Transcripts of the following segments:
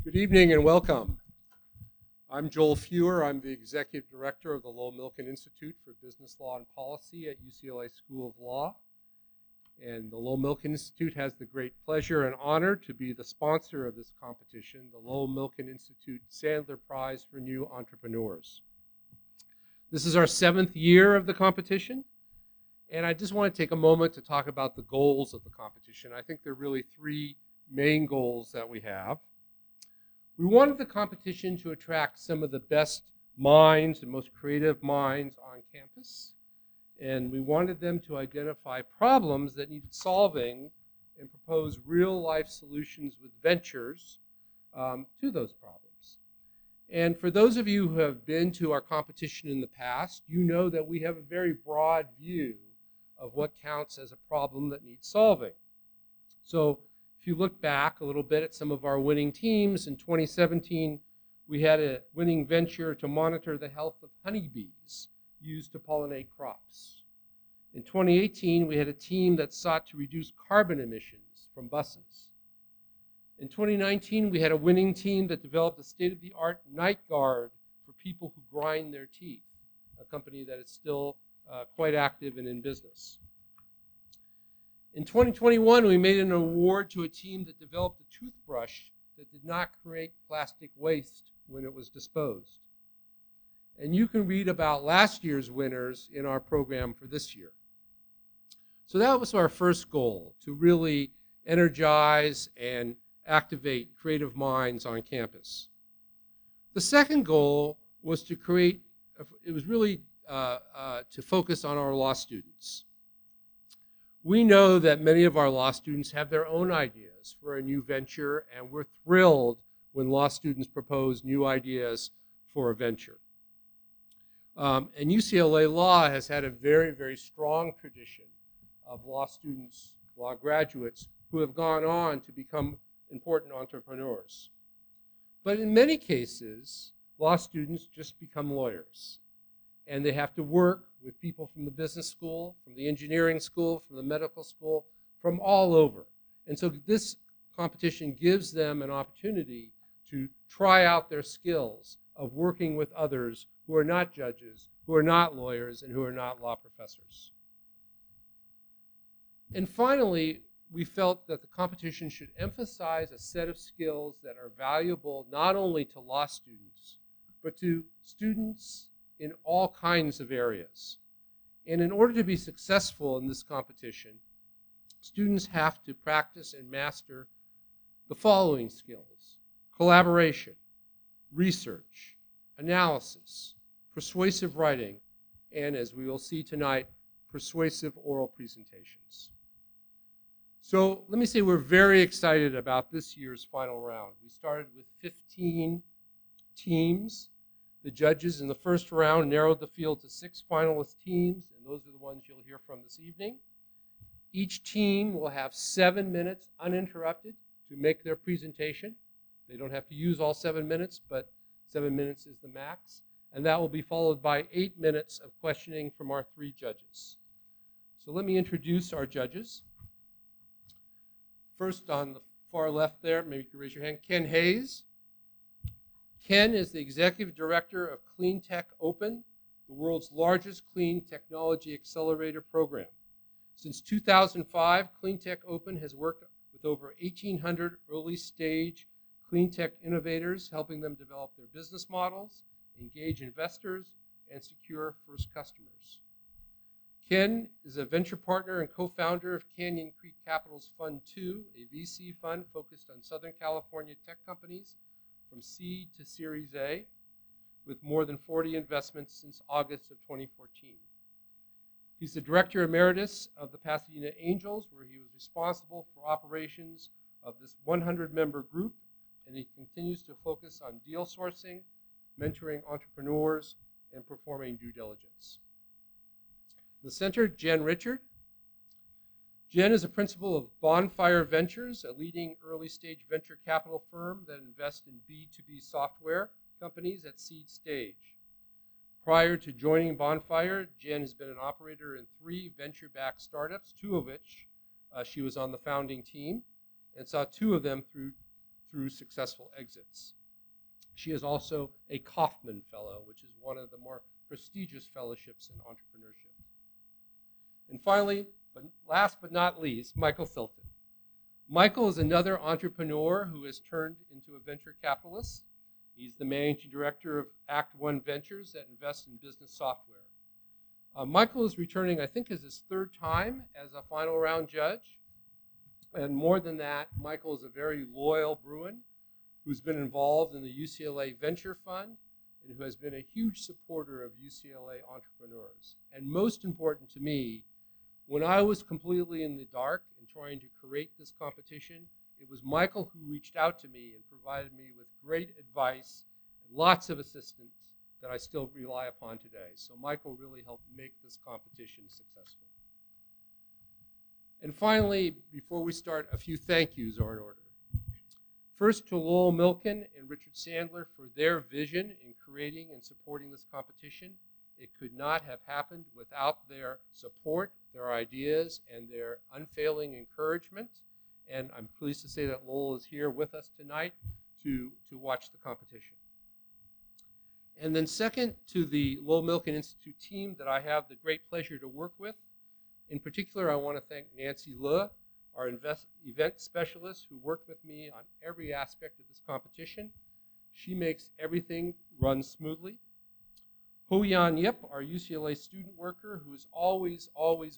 Good evening and welcome. I'm Joel Fewer. I'm the Executive Director of the Lowell Milken Institute for Business Law and Policy at UCLA School of Law. And the Lowell Milken Institute has the great pleasure and honor to be the sponsor of this competition, the Lowell Milken Institute-Sandler Prize for New Entrepreneurs. This is our 7th year of the competition, and I just want to take a moment to talk about the goals of the competition. I think there are really 3 main goals that we have. We wanted the competition to attract some of the best minds and most creative minds on campus, and we wanted them to identify problems that needed solving and propose real-life solutions with ventures to those problems. And for those of you who have been to our competition in the past, you know that we have a very broad view of what counts as a problem that needs solving. So if you look back a little bit at some of our winning teams, in 2017, we had a winning venture to monitor the health of honeybees used to pollinate crops. In 2018, we had a team that sought to reduce carbon emissions from buses. In 2019, we had a winning team that developed a state-of-the-art night guard for people who grind their teeth, a company that is still quite active and in business. In 2021, we made an award to a team that developed a toothbrush that did not create plastic waste when it was disposed. And you can read about last year's winners in our program for this year. So that was our first goal, to really energize and activate creative minds on campus. The second goal was to create, it was really to focus on our law students. We know that many of our law students have their own ideas for a new venture, and we're thrilled when law students propose new ideas for a venture. And UCLA Law has had a very, very strong tradition of law students, law graduates, who have gone on to become important entrepreneurs. But in many cases, law students just become lawyers, and they have to work with people from the business school, from the engineering school, from the medical school, from all over. And so this competition gives them an opportunity to try out their skills of working with others who are not judges, who are not lawyers, and who are not law professors. And finally, we felt that the competition should emphasize a set of skills that are valuable not only to law students, but to students in all kinds of areas. And in order to be successful in this competition, students have to practice and master the following skills: collaboration, research, analysis, persuasive writing, and, as we will see tonight, persuasive oral presentations. So let me say we're very excited about this year's final round. We started with 15 teams. The judges in the first round narrowed the field to 6 finalist teams, and those are the ones you'll hear from this evening. Each team will have 7 minutes uninterrupted to make their presentation. They don't have to use all 7 minutes, but 7 minutes is the max. And that will be followed by 8 minutes of questioning from our 3 judges. So let me introduce our judges. First, on the far left there, maybe you can raise your hand, Ken Hayes. Ken is the Executive Director of Clean Tech Open, the world's largest clean technology accelerator program. Since 2005, Clean Tech Open has worked with over 1,800 early-stage clean tech innovators, helping them develop their business models, engage investors, and secure first customers. Ken is a venture partner and co-founder of Canyon Creek Capital's Fund 2, a VC fund focused on Southern California tech companies from seed to Series A, with more than 40 investments since August of 2014. He's the Director Emeritus of the Pasadena Angels, where he was responsible for operations of this 100-member group, and he continues to focus on deal sourcing, mentoring entrepreneurs, and performing due diligence. In the center, Jen Richard. Jen is a principal of Bonfire Ventures, a leading early-stage venture capital firm that invests in B2B software companies at seed stage. Prior to joining Bonfire, Jen has been an operator in 3 venture-backed startups, 2 of which she was on the founding team, and saw 2 of them through through successful exits. She is also a Kauffman Fellow, which is one of the more prestigious fellowships in entrepreneurship. And finally, but last but not least, Michael Filton. Michael is another entrepreneur who has turned into a venture capitalist. He's the managing director of Act One Ventures that invests in business software. Michael is returning, I think, as his third time as a final round judge. And more than that, Michael is a very loyal Bruin who's been involved in the UCLA Venture Fund and who has been a huge supporter of UCLA entrepreneurs. And most important to me, when I was completely in the dark and trying to create this competition, it was Michael who reached out to me and provided me with great advice and lots of assistance that I still rely upon today. So Michael really helped make this competition successful. And finally, before we start, a few thank yous are in order. First to Lowell Milken and Richard Sandler for their vision in creating and supporting this competition. It could not have happened without their support, their ideas, and their unfailing encouragement. And I'm pleased to say that Lowell is here with us tonight to watch the competition. And then second, to the Lowell Milken Institute team that I have the great pleasure to work with. In particular, I want to thank Nancy Le, our event specialist who worked with me on every aspect of this competition. She makes everything run smoothly. Ho Yan Yip, our UCLA student worker, who is always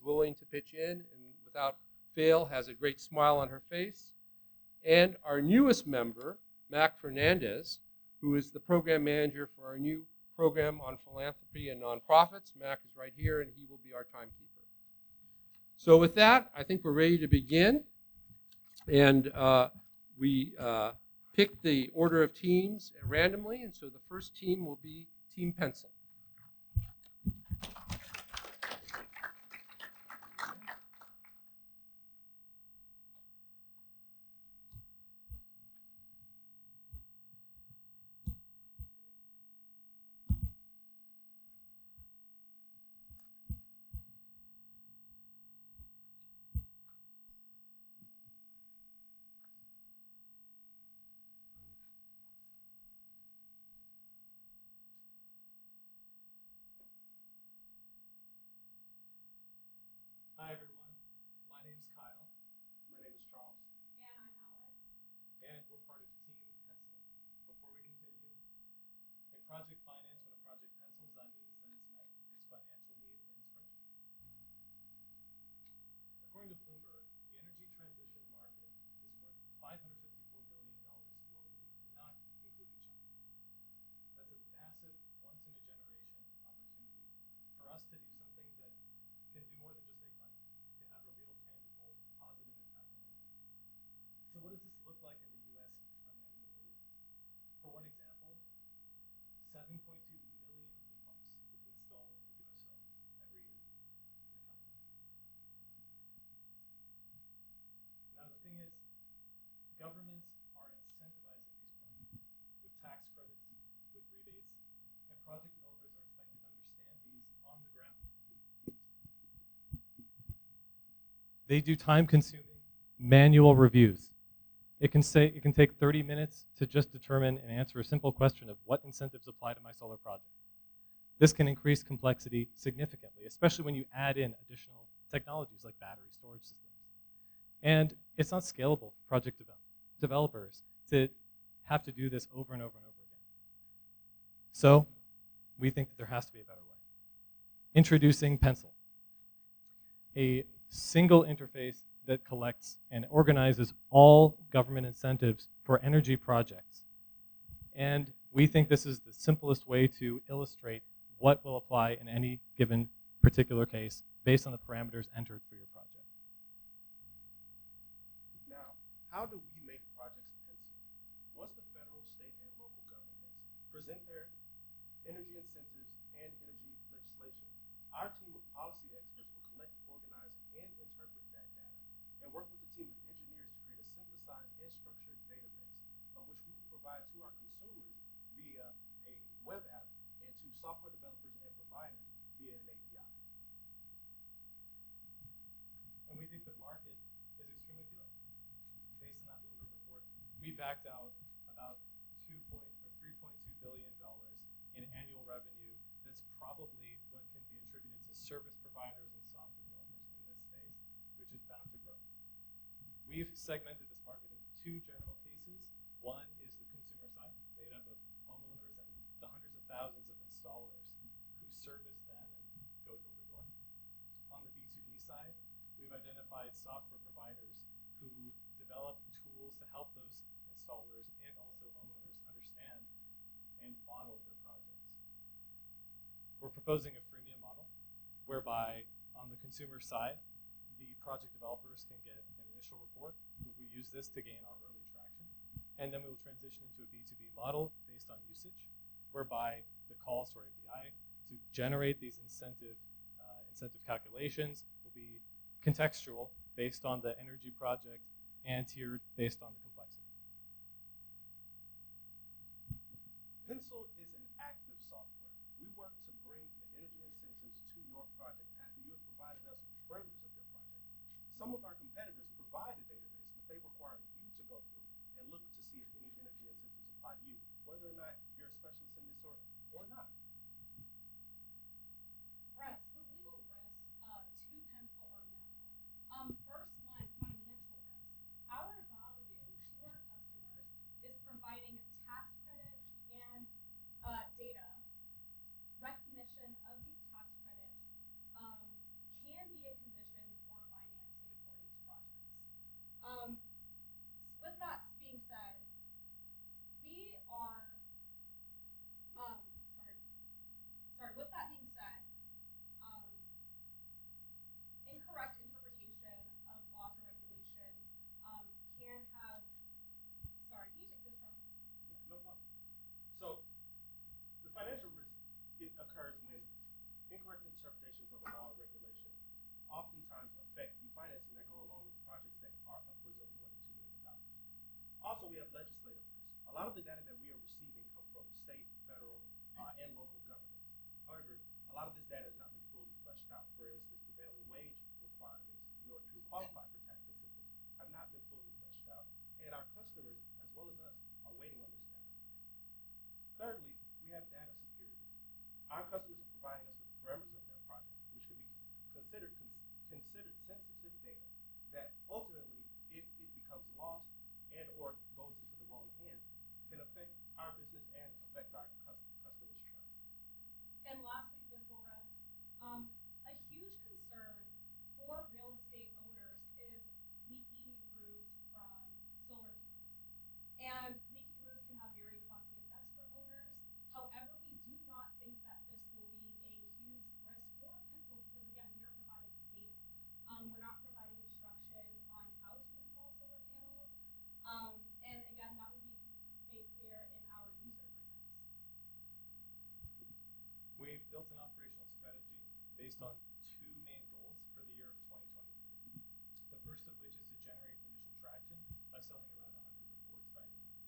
willing to pitch in and without fail has a great smile on her face. And our newest member, Mac Fernandez, who is the program manager for our new program on philanthropy and nonprofits. Mac is right here, and he will be our timekeeper. So with that, I think we're ready to begin. And we picked the order of teams randomly, and so the first team will be Team Pencil. Hi everyone, my name is Kyle. My name is Charles. And I'm Alex. And we're part of Team Pencil. Before we continue, in project finance, when a project pencils, that means that it's met its financial need in its budget. According to Bloomberg, the energy transition market is worth $554 billion globally, not including China. That's a massive, once-in-a-generation opportunity for us to do something that can do more than just make money, can have a real, tangible, positive impact on the world. So what does this look like in the U.S. on an annual basis? For one example, 7.2 million heat pumps will be installed in U.S. homes every year in the coming years. Now the thing is, governments are incentivizing these projects with tax credits, with rebates, and project developers are expected to understand these on the ground. They do time-consuming manual reviews. It can take 30 minutes to just determine and answer a simple question of what incentives apply to my solar project. This can increase complexity significantly, especially when you add in additional technologies like battery storage systems. And it's not scalable for project developers to have to do this over and over and over again. So we think that there has to be a better way. Introducing Pencil, a single interface that collects and organizes all government incentives for energy projects. And we think this is the simplest way to illustrate what will apply in any given particular case based on the parameters entered for your project. Now, how do we make projects pencil? Once the federal, state, and local governments present their energy incentives and energy legislation, our team of policy experts will collect, organize, and interpret that data, and work with a team of engineers to create a synthesized and structured database of which we will provide to our consumers via a web app and to software developers and providers via an API. And we think the market is extremely appealing. Based on that Bloomberg report, we backed out about $3.2 billion in annual revenue. That's probably what can be attributed to service providers and software developers in this space, which is bound to grow. We've segmented this market into two general cases. One is the consumer side, made up of homeowners and the hundreds of thousands of installers who service them and go door to door. On the B2B side, we've identified software providers who develop tools to help those installers and also homeowners understand and model their projects. We're proposing a freemium model whereby on the consumer side, the project developers can get an initial report. We use this to gain our early traction. And then we will transition into a B2B model based on usage, whereby the calls to our API to generate these incentive calculations will be contextual based on the energy project and tiered based on the complexity. Pencil is an active software. We work to bring the energy incentives to your project after you have provided us with the parameters of your project. Some of our competitors provide a database, but they require you to go through and look to see if any energy incentives apply to you, whether or not you're a specialist in this or not. Risks, the legal risks to pencil are minimal. First one, financial risk. Our value to our customers is providing tax credit and data. Recognition of these tax credits can be a condition for financing for these projects. With that being said, we are, with that being said, incorrect interpretation of laws or regulations can have, can you take this, Charles? Yeah, no problem. So the financial risk, it occurs when incorrect interpretations of a law or regulation oftentimes affect the financing that go along with projects that are upwards of $1 to $2 million. Also, we have legislative risk. A lot of the data that we are receiving come from state, federal, and local governments. However, a lot of this data has not been fully fleshed out. For instance, prevailing wage requirements in order to qualify for tax incentives have not been fully fleshed out, and our customers, as well as us, are waiting on this data. Thirdly, we have data security. Our customers are providing us with the parameters of their project, which could be considered sensitive data that ultimately, if it becomes lost and or goes into the wrong hands, can affect our business and affect our customers' trust. And lastly, physical risk. A huge concern for real estate owners is leaky roofs from solar panels. And leaky roofs can have very costly effects for owners. However, we do not think that this will be a huge risk for Pencil because, again, we are providing data. We're not providing instructions on how to install solar panels. And again, that will be made clear in our user agreements. We built an operational strategy based on two main goals for the year of 2023. The first of which is to generate initial traction by selling around 100 reports by the end.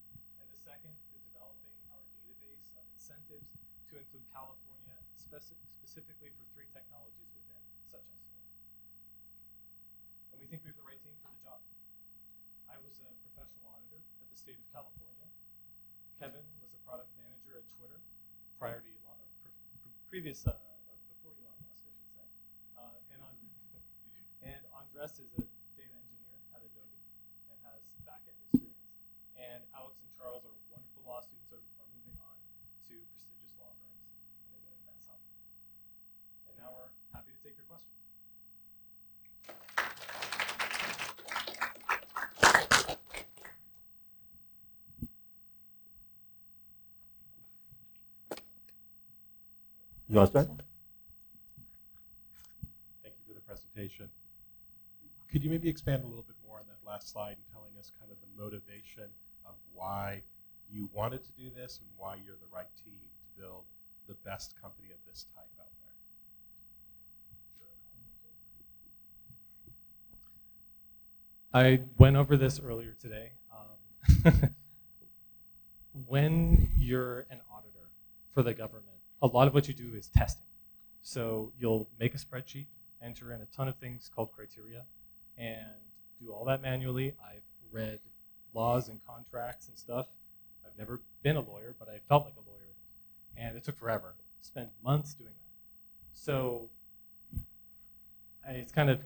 And the second is developing our database of incentives to include California specifically for 3 technologies within, such as solar. And we think we have the right team for the job. I was a professional auditor at the state of California. Kevin was a product manager at Twitter prior to Elon, or before Elon Musk, I should say. And Andres is a data engineer at Adobe and has back-end experience. And Alex and Charles are wonderful law students, are moving on to prestigious law firms, and they've got advanced help. And now we're happy to take your questions. You want to start? Thank you for the presentation. Could you maybe expand a little bit more on that last slide and telling us kind of the motivation of why you wanted to do this and why you're the right team to build the best company of this type out there? I went over this earlier today. When you're an auditor for the government, a lot of what you do is testing. So you'll make a spreadsheet, enter in a ton of things called criteria, and do all that manually. I've read laws and contracts and stuff. I've never been a lawyer, but I felt like a lawyer, and it took forever. Spent months doing that. So it's kind of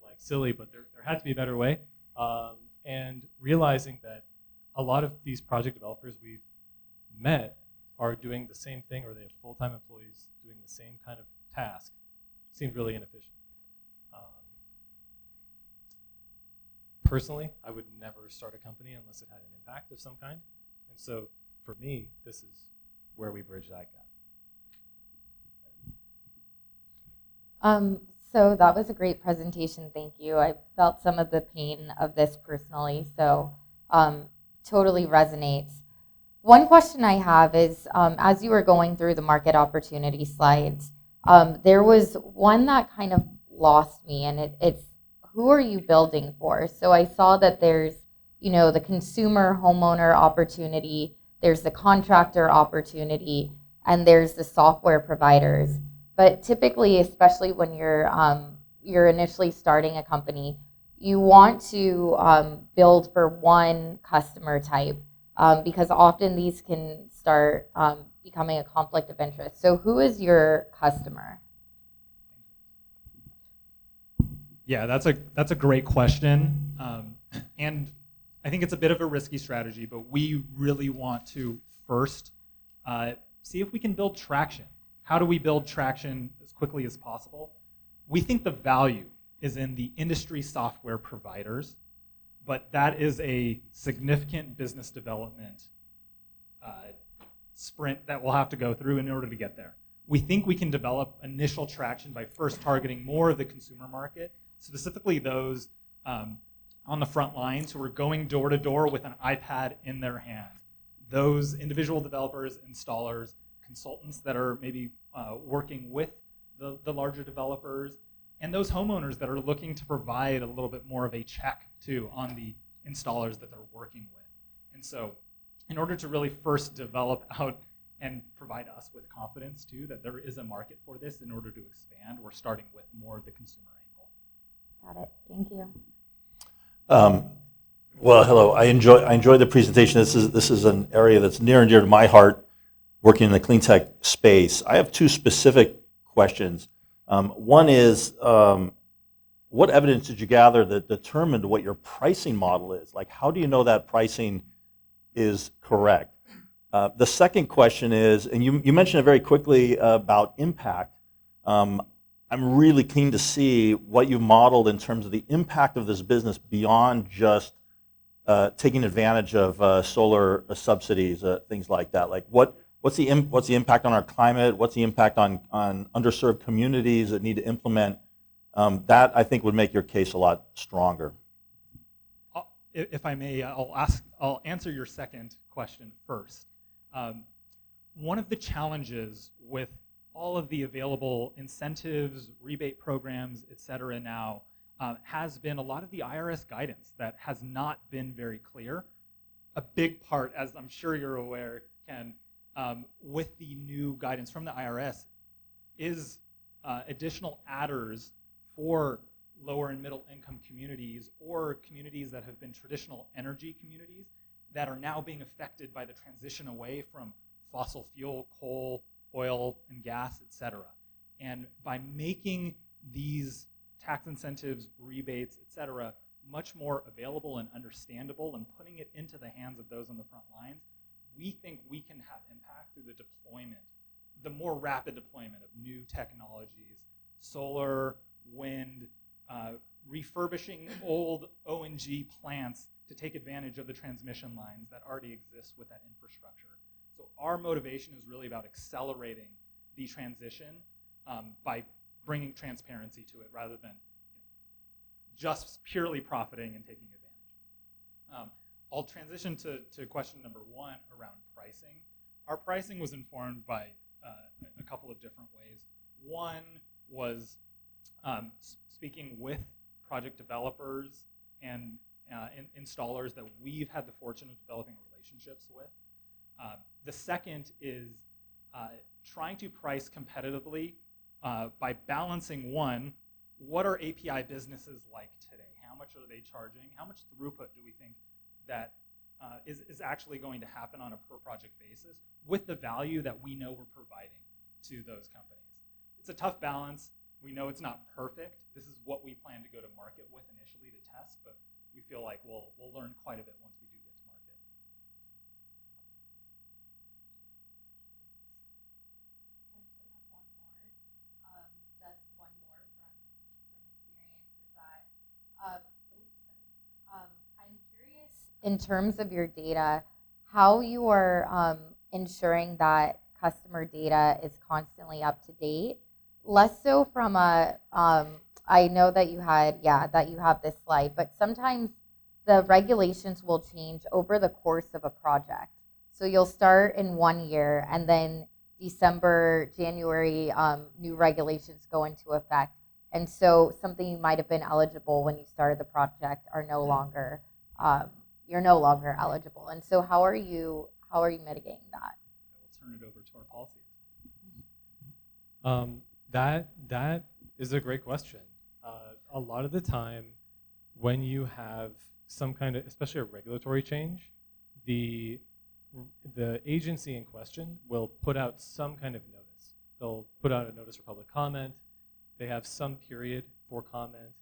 like silly, but there had to be a better way. And realizing that a lot of these project developers we've met are doing the same thing, or they have full-time employees doing the same kind of task, seemed really inefficient. Personally, I would never start a company unless it had an impact of some kind. And so for me, this is where we bridge that gap. So that was a great presentation, thank you. I felt some of the pain of this personally, so totally resonates. One question I have is, as you were going through the market opportunity slides, there was one that kind of lost me, and it's who are you building for? So I saw that there's, the consumer homeowner opportunity, there's the contractor opportunity, and there's the software providers. But typically, especially when you're initially starting a company, you want to build for one customer type because often these can start becoming a conflict of interest. So who is your customer? Yeah, that's a great question, and I think it's a bit of a risky strategy, but we really want to first see if we can build traction. How do we build traction as quickly as possible? We think the value is in the industry software providers, but that is a significant business development sprint that we'll have to go through in order to get there. We think we can develop initial traction by first targeting more of the consumer market, specifically those on the front lines who are going door to door with an iPad in their hand. Those individual developers, installers, consultants that are maybe working with the larger developers, and those homeowners that are looking to provide a little bit more of a check too on the installers that they're working with. And so in order to really first develop out and provide us with confidence too that there is a market for this in order to expand, we're starting with more of the consumer angle. Got it, thank you. Well, hello. I enjoyed the presentation. This is an area that's near and dear to my heart, working in the clean tech space. I have two specific questions. One is, what evidence did you gather that determined what your pricing model is? Like, how do you know that pricing is correct? The second question is, and you mentioned it very quickly about impact. I'm really keen to see what you modeled in terms of the impact of this business beyond just taking advantage of solar subsidies, things like that. Like, what's the impact on our climate? What's the impact on underserved communities that need to implement? That, I think, would make your case a lot stronger. If I may, I'll answer your second question first. One of the challenges with all of the available incentives, rebate programs, et cetera now, has been a lot of the IRS guidance that has not been very clear. A big part, as I'm sure you're aware, Ken, with the new guidance from the IRS is additional adders for lower and middle income communities or communities that have been traditional energy communities that are now being affected by the transition away from fossil fuel, coal, oil and gas, et cetera. And by making these tax incentives, rebates, et cetera, much more available and understandable and putting it into the hands of those on the front lines, we think we can have impact through the deployment, the more rapid deployment of new technologies, solar, wind, refurbishing old O&G plants to take advantage of the transmission lines that already exist with that infrastructure. So our motivation is really about accelerating the transition by bringing transparency to it rather than just purely profiting and taking advantage. I'll transition to question number one around pricing. Our pricing was informed by a couple of different ways. One was speaking with project developers and installers that we've had the fortune of developing relationships with. The second is trying to price competitively by balancing, one, what are API businesses like today? How much are they charging? How much throughput do we think that is actually going to happen on a per project basis with the value that we know we're providing to those companies. It's a tough balance. We know it's not perfect. This is what we plan to go to market with initially to test, but we feel like we'll learn quite a bit once we do get to market. I actually have one more. Just one more from experience is that, I'm curious in terms of your data, how you are ensuring that customer data is constantly up to date. Less so from a, I know that you have this slide, but sometimes the regulations will change over the course of a project. So you'll start in 1 year and then December, January, new regulations go into effect. And so something you might have been eligible when you started the project are no longer, you're no longer eligible. And so how are you mitigating that? I will turn it over to our policy. That is a great question. A lot of the time, when you have some kind of, especially a regulatory change, the agency in question will put out some kind of notice. They'll put out a notice for public comment. They have some period for comment.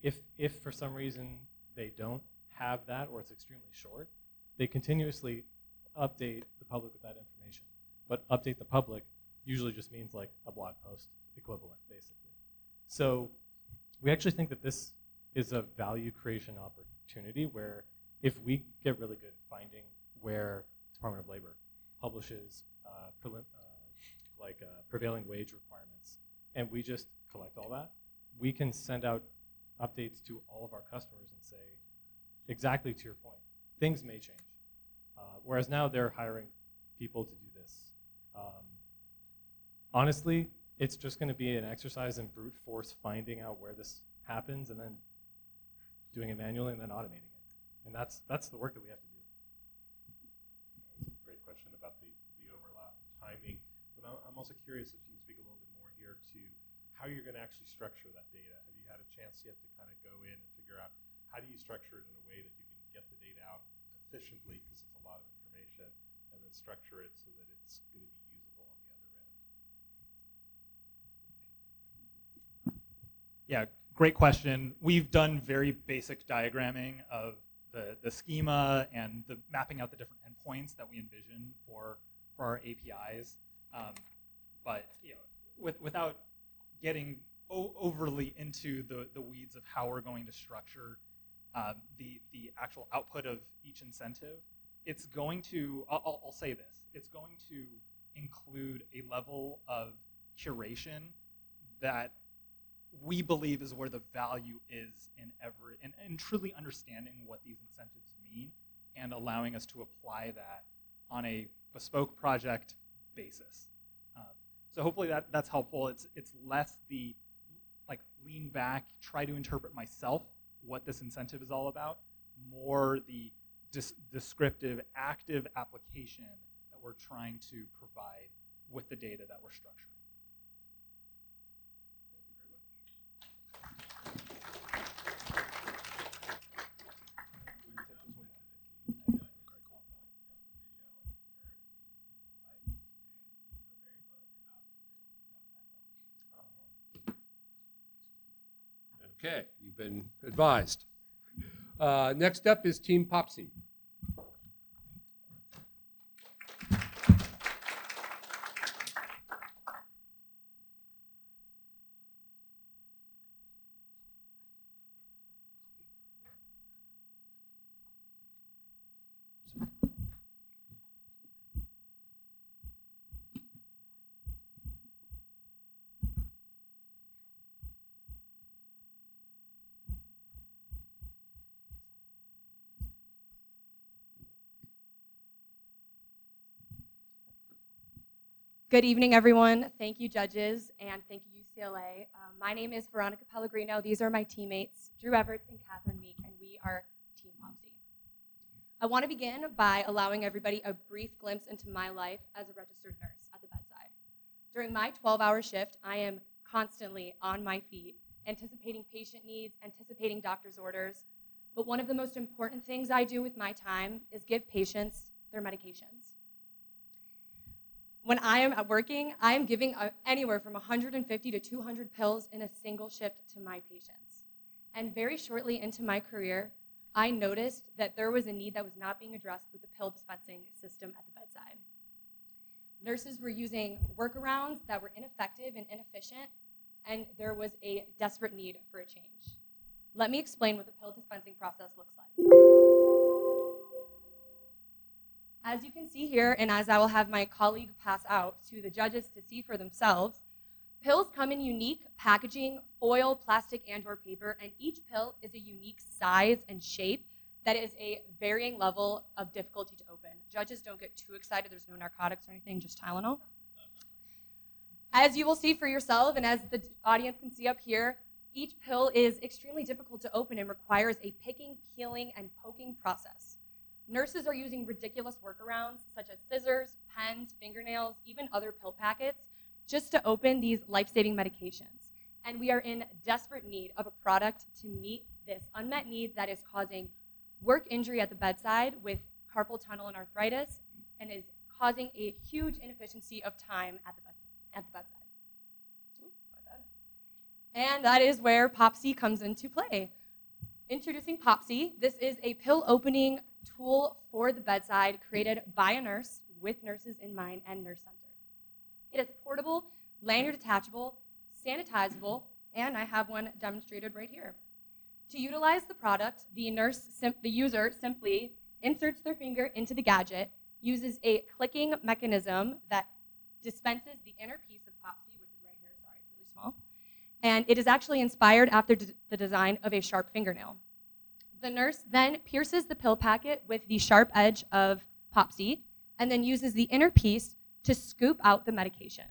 If for some reason they don't have that or it's extremely short, they continuously update the public with that information. But update the public usually just means like a blog post equivalent, basically. So we actually think that this is a value creation opportunity where if we get really good at finding where Department of Labor publishes prevailing wage requirements, and we just collect all that, we can send out updates to all of our customers and say, exactly to your point, things may change. Whereas now they're hiring people to do this. Honestly, it's just going to be an exercise in brute force finding out where this happens and then doing it manually and then automating it. And that's the work that we have to do. That's a great question about the overlap timing. But I'm also curious if you can speak a little bit more here to how you're going to actually structure that data. Have you had a chance yet to kind of go in and figure out how do you structure it in a way that you can get the data out efficiently, because it's a lot of information, and then structure it so that it's going to be usable on the other end? Yeah, great question. We've done very basic diagramming of the schema and the mapping out the different endpoints that we envision for our APIs. But without getting overly into the weeds of how we're going to structure the actual output of each incentive, it's going to, I'll say this, it's going to include a level of curation that we believe is where the value is in truly understanding what these incentives mean and allowing us to apply that on a bespoke project basis. So hopefully that's helpful. It's less the lean back, try to interpret myself what this incentive is all about, more the descriptive, active application that we're trying to provide with the data that we're structuring. Okay, you've been advised. Next up is Team Popsy. Good evening, everyone. Thank you, judges, and thank you, UCLA. My name is Veronica Pellegrino. These are my teammates, Drew Everts and Catherine Meek, and we are Team Popsy. I want to begin by allowing everybody a brief glimpse into my life as a registered nurse at the bedside. During my 12-hour shift, I am constantly on my feet, anticipating patient needs, anticipating doctor's orders, but one of the most important things I do with my time is give patients their medications. When I am working, I am giving anywhere from 150 to 200 pills in a single shift to my patients. And very shortly into my career, I noticed that there was a need that was not being addressed with the pill dispensing system at the bedside. Nurses were using workarounds that were ineffective and inefficient, and there was a desperate need for a change. Let me explain what the pill dispensing process looks like. As you can see here, and as I will have my colleague pass out to the judges to see for themselves, pills come in unique packaging, foil, plastic, and/or paper, and each pill is a unique size and shape that is a varying level of difficulty to open. Judges, don't get too excited. There's no narcotics or anything, just Tylenol. As you will see for yourself, and as the audience can see up here, each pill is extremely difficult to open and requires a picking, peeling, and poking process. Nurses are using ridiculous workarounds such as scissors, pens, fingernails, even other pill packets, just to open these life-saving medications. And we are in desperate need of a product to meet this unmet need that is causing work injury at the bedside with carpal tunnel and arthritis, and is causing a huge inefficiency of time at the bedside. And that is where Popsy comes into play. Introducing Popsy, this is a pill opening tool for the bedside created by a nurse with nurses in mind and nurse-centered. It is portable, lanyard attachable, sanitizable, and I have one demonstrated right here. To utilize the product, the user simply inserts their finger into the gadget, uses a clicking mechanism that dispenses the inner piece of Popsy, which is right here, sorry, it's really small, and it is actually inspired after the design of a sharp fingernail. The nurse then pierces the pill packet with the sharp edge of Popsy, and then uses the inner piece to scoop out the medication.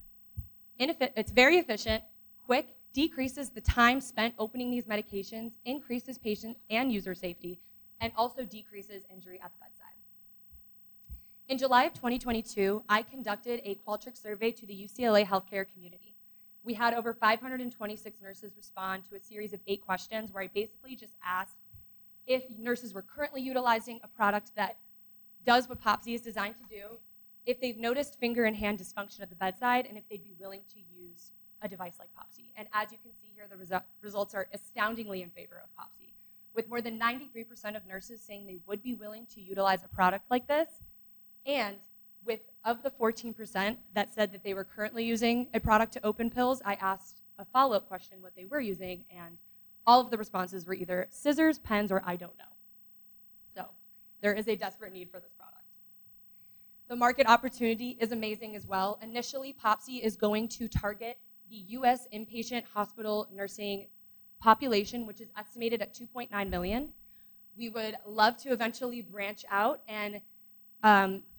It's very efficient, quick, decreases the time spent opening these medications, increases patient and user safety, and also decreases injury at the bedside. In July of 2022, I conducted a Qualtrics survey to the UCLA healthcare community. We had over 526 nurses respond to a series of 8 questions where I basically just asked if nurses were currently utilizing a product that does what Popsy is designed to do, if they've noticed finger and hand dysfunction at the bedside, and if they'd be willing to use a device like Popsy. And as you can see here, the results are astoundingly in favor of Popsy, with more than 93% of nurses saying they would be willing to utilize a product like this, and with of the 14% that said that they were currently using a product to open pills, I asked a follow-up question what they were using, and all of the responses were either scissors, pens, or I don't know. So there is a desperate need for this product. The market opportunity is amazing as well. Initially, Popsy is going to target the U.S. inpatient hospital nursing population, which is estimated at 2.9 million. We would love to eventually branch out and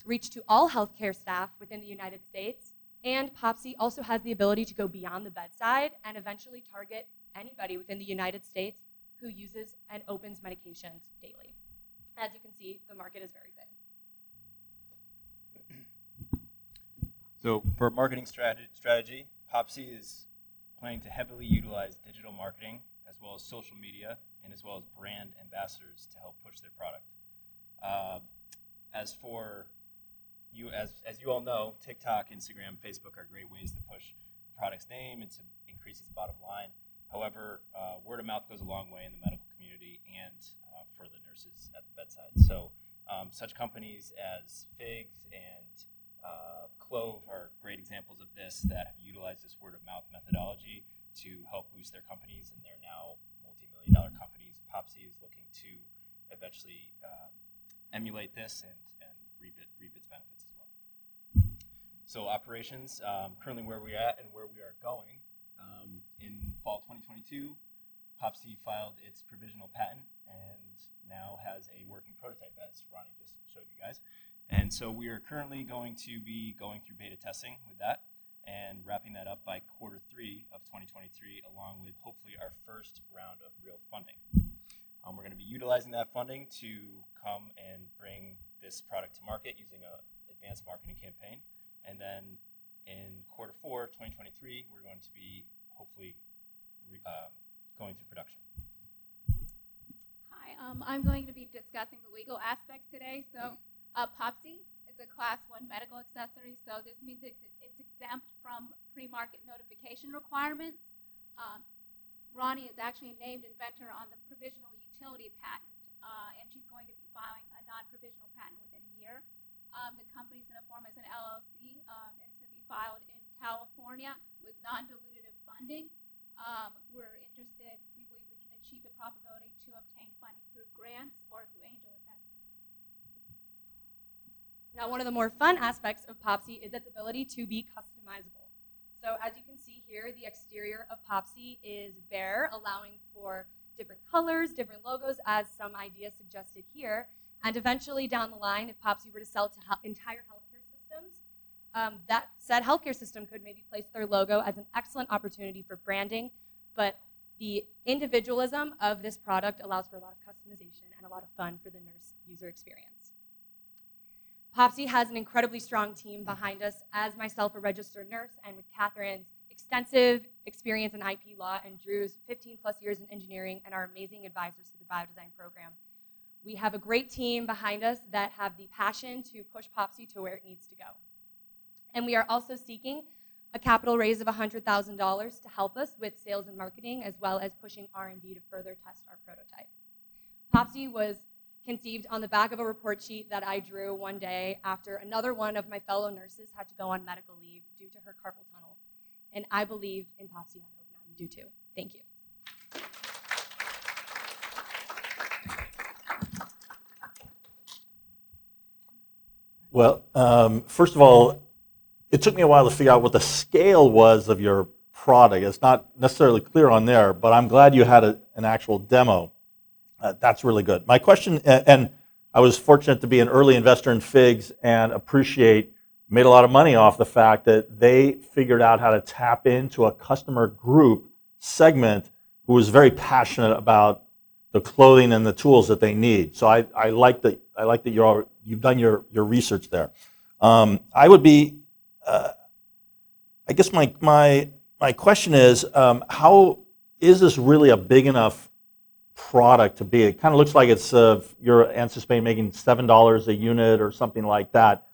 reach to all healthcare staff within the United States. And Popsy also has the ability to go beyond the bedside and eventually target anybody within the United States who uses and opens medications daily. As you can see, the market is very big. So for marketing strategy, Popsy is planning to heavily utilize digital marketing as well as social media and as well as brand ambassadors to help push their product. As for you, as you all know, TikTok, Instagram, Facebook are great ways to push the product's name and to increase its bottom line. However, word of mouth goes a long way in the medical community and for the nurses at the bedside. So such companies as Figs and Clove are great examples of this that have utilized this word of mouth methodology to help boost their companies, and they're now multi-million-dollar companies. Popsy is looking to eventually emulate this and reap its benefits as well. So operations, currently where we're at and where we are going. In fall 2022, Popsy filed its provisional patent and now has a working prototype, as Ronnie just showed you guys. And so we are currently going to be going through beta testing with that and wrapping that up by Q3 of 2023, along with hopefully our first round of real funding. We're going to be utilizing that funding to come and bring this product to market using an advanced marketing campaign. And then in Q4 2023, we're going to be hopefully going through production. Hi, I'm going to be discussing the legal aspects today. So, POPSI is a Class 1 medical accessory, so this means it's exempt from pre-market notification requirements. Ronnie is actually a named inventor on the provisional utility patent, and she's going to be filing a non-provisional patent within a year. The company's going to form as an LLC, and it's going to be filed in California with non-dilutive funding. We're interested, we believe we can achieve the profitability to obtain funding through grants or through angel investments. Now, one of the more fun aspects of POPSI is its ability to be customizable. So as you can see here, the exterior of POPSI is bare, allowing for different colors, different logos, as some ideas suggested here. And eventually down the line, if POPSI were to sell to entire healthcare systems, that said healthcare system could maybe place their logo as an excellent opportunity for branding, but the individualism of this product allows for a lot of customization and a lot of fun for the nurse user experience. POPSI has an incredibly strong team behind us, as myself, a registered nurse, and with Catherine's extensive experience in IP law and Drew's 15 plus years in engineering and our amazing advisors through the biodesign program. We have a great team behind us that have the passion to push POPSI to where it needs to go. And we are also seeking a capital raise of $100,000 to help us with sales and marketing, as well as pushing R&D to further test our prototype. POPSI was conceived on the back of a report sheet that I drew one day after another one of my fellow nurses had to go on medical leave due to her carpal tunnel. And I believe in POPSI, and I hope now you do too. Thank you. Well, first of all, it took me a while to figure out what the scale was of your product. It's not necessarily clear on there, but I'm glad you had an actual demo. That's really good. My question, and I was fortunate to be an early investor in Figs and made a lot of money off the fact that they figured out how to tap into a customer group segment who was very passionate about the clothing and the tools that they need. So I like that you've done your research there. I would be, I guess my question is, how is this really a big enough product to be? It kind of looks like it's you're anticipating making $7 a unit or something like that.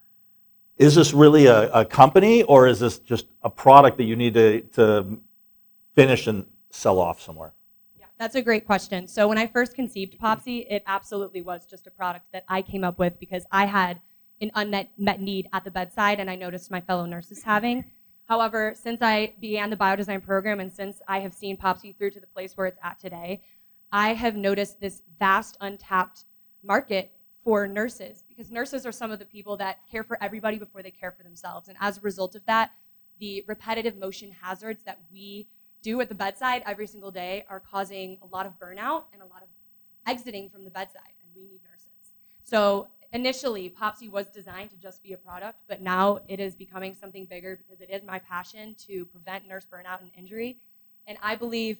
Is this really a company, or is this just a product that you need to finish and sell off somewhere? Yeah, that's a great question. So when I first conceived POPSI, it absolutely was just a product that I came up with because I had an unmet need at the bedside, and I noticed my fellow nurses having. However, since I began the biodesign program and since I have seen POPSI through to the place where it's at today, I have noticed this vast untapped market for nurses, because nurses are some of the people that care for everybody before they care for themselves. And as a result of that, the repetitive motion hazards that we do at the bedside every single day are causing a lot of burnout and a lot of exiting from the bedside, and we need nurses. So initially, POPSI was designed to just be a product, but now it is becoming something bigger because it is my passion to prevent nurse burnout and injury. And I believe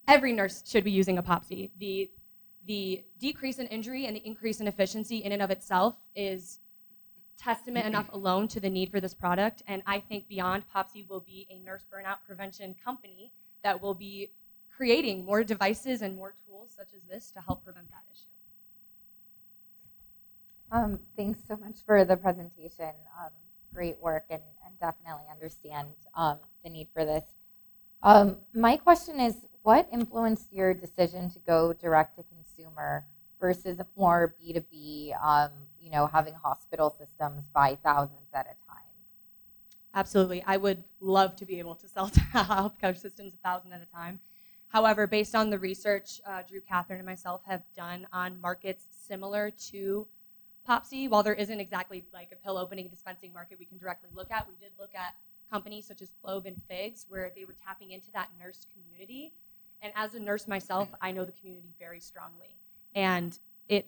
every nurse should be using a POPSI. The decrease in injury and the increase in efficiency in and of itself is testament enough alone to the need for this product. And I think beyond, POPSI will be a nurse burnout prevention company that will be creating more devices and more tools such as this to help prevent that issue. Thanks so much for the presentation. Great work, and definitely understand the need for this. My question is, what influenced your decision to go direct to consumer versus more B2B, having hospital systems buy thousands at a time? Absolutely. I would love to be able to sell to healthcare systems 1,000 at a time. However, based on the research Drew, Catherine, and myself have done on markets similar to POPSI, while there isn't exactly like a pill opening dispensing market we can directly look at, we did look at companies such as Clove and Figs where they were tapping into that nurse community. And as a nurse myself, I know the community very strongly. And it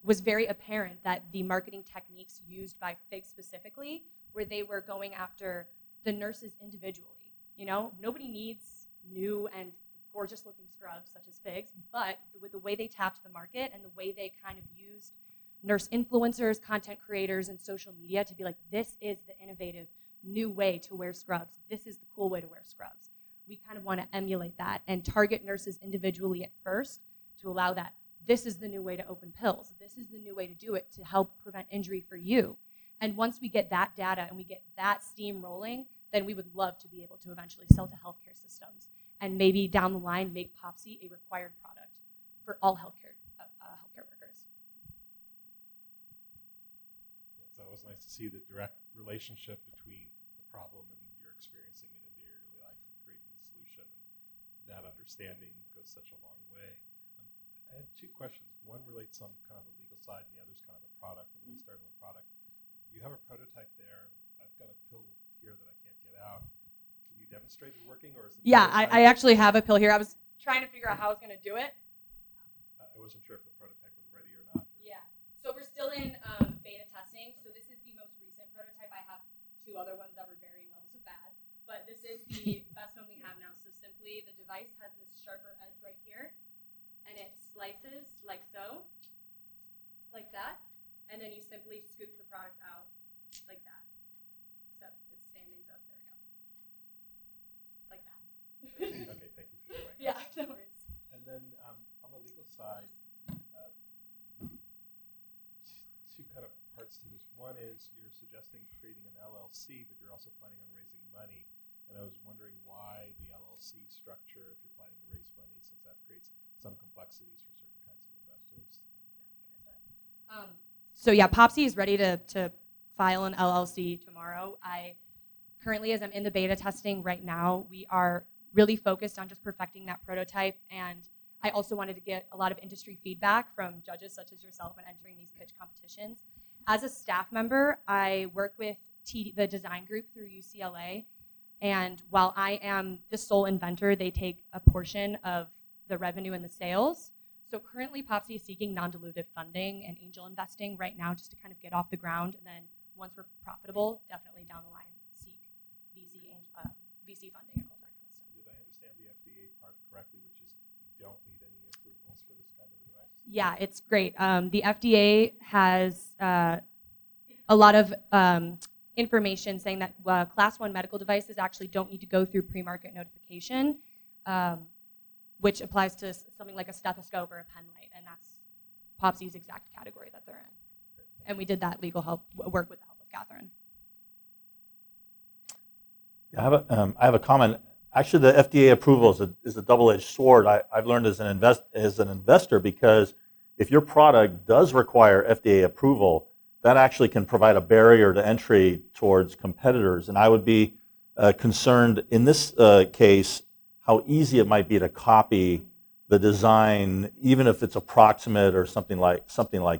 was very apparent that the marketing techniques used by Figs specifically, where they were going after the nurses individually. Nobody needs new and gorgeous looking scrubs such as Figs, but with the way they tapped the market and the way they kind of used nurse influencers, content creators, and social media to be like, this is the innovative new way to wear scrubs. This is the cool way to wear scrubs. We kind of want to emulate that and target nurses individually at first to allow that this is the new way to open pills. This is the new way to do it to help prevent injury for you. And once we get that data and we get that steam rolling, then we would love to be able to eventually sell to healthcare systems and maybe down the line make Popsy a required product for all healthcare workers. It's always nice to see the direct relationship between the problem and you're experiencing it in your daily life and creating the solution. And that understanding goes such a long way. I had two questions. One relates on kind of the legal side and the other is kind of the product. When we start on the product, you have a prototype there. I've got a pill here that I can't get out. Can you demonstrate it working, or is it? Yeah, I actually have a pill here. I was trying to figure out how I was going to do it. I wasn't sure if the prototype was ready or not. Yeah. So we're still in beta testing. So this is the most recent prototype. I have 2 other ones that were varying levels of bad, but this is the best one we have now. So simply, the device has this sharper edge right here, and it slices like so, like that, and then you simply scoop the product out like that. Except it's standing up. There we go. Like that. Okay, thank you for doing that. Yeah, no worries. And then on the legal side, two kind of parts to this. One is you're suggesting creating an LLC, but you're also planning on raising money. And I was wondering why the LLC structure, if you're planning to raise money, since that creates some complexities for certain kinds of investors. So yeah, Popsy is ready to file an LLC tomorrow. Currently, as I'm in the beta testing right now, we are really focused on just perfecting that prototype. And I also wanted to get a lot of industry feedback from judges such as yourself when entering these pitch competitions. As a staff member, I work with the design group through UCLA. And while I am the sole inventor, they take a portion of the revenue and the sales. So currently, Popsy is seeking non-dilutive funding and angel investing right now just to kind of get off the ground. And then once we're profitable, definitely down the line, seek VC funding and all that kind of stuff. Did I understand the FDA part correctly, which is you don't need any approvals for this kind of device? Yeah, it's great. The FDA has a lot of information saying that Class 1 medical devices actually don't need to go through pre-market notification, which applies to something like a stethoscope or a pen light, and that's Popsy's exact category that they're in. And we did that legal work with the help of Catherine. I have a comment. Actually, the FDA approval is a double-edged sword. I've learned as an investor, because if your product does require FDA approval, that actually can provide a barrier to entry towards competitors. And I would be concerned in this case how easy it might be to copy the design, even if it's approximate or something like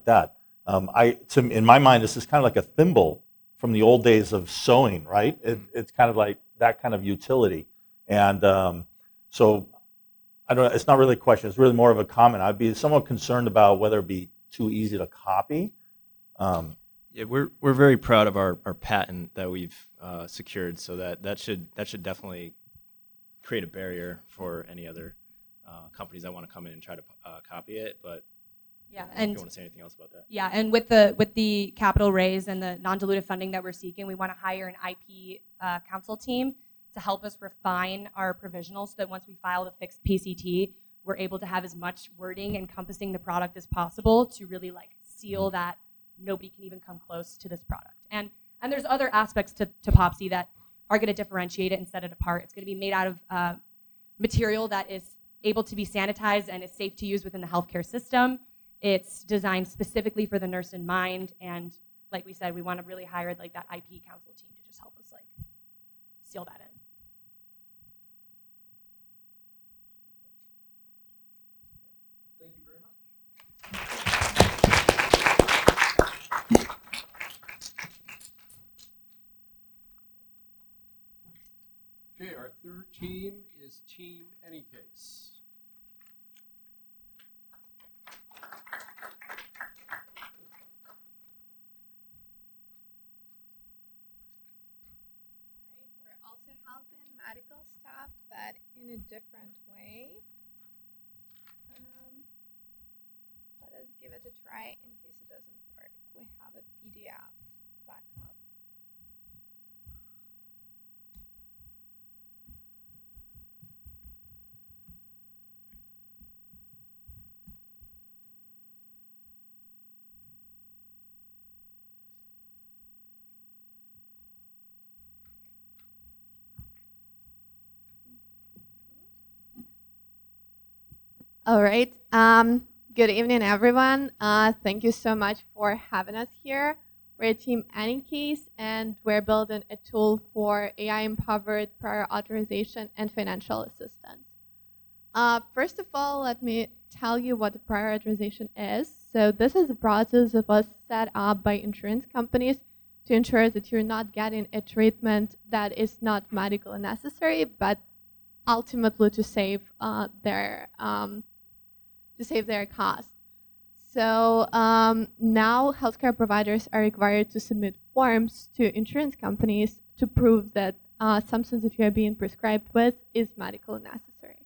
that. In my mind, this is kind of like a thimble from the old days of sewing, right? It's kind of like that kind of utility. And so I don't know, it's not really a question, it's really more of a comment. I'd be somewhat concerned about whether it'd be too easy to copy. Yeah, we're very proud of our patent that we've secured, so that should definitely create a barrier for any other companies that want to come in and try to copy it. But yeah, I don't know if you want to say anything else about that. Yeah, and with the capital raise and the non-dilutive funding that we're seeking, we want to hire an IP counsel team to help us refine our provisional so that once we file the fixed PCT, we're able to have as much wording encompassing the product as possible to really like seal that nobody can even come close to this product. And there's other aspects to Popsy that are going to differentiate it and set it apart. It's going to be made out of material that is able to be sanitized and is safe to use within the healthcare system. It's designed specifically for the nurse in mind, and like we said, we want to really hire like that IP counsel team to just help us like seal that in. Thank you very much. Okay, our third team is Team Anycase. We're also helping medical staff, but in a different way. Let us give it a try in case it doesn't work. We have a PDF backup. All right. Good evening, everyone. Thank you so much for having us here. We're Team Anycase, and we're building a tool for AI-empowered prior authorization and financial assistance. First of all, let me tell you what the prior authorization is. So this is a process that was set up by insurance companies to ensure that you're not getting a treatment that is not medically necessary, but ultimately to save their cost. So now healthcare providers are required to submit forms to insurance companies to prove that something that you are being prescribed with is medically necessary.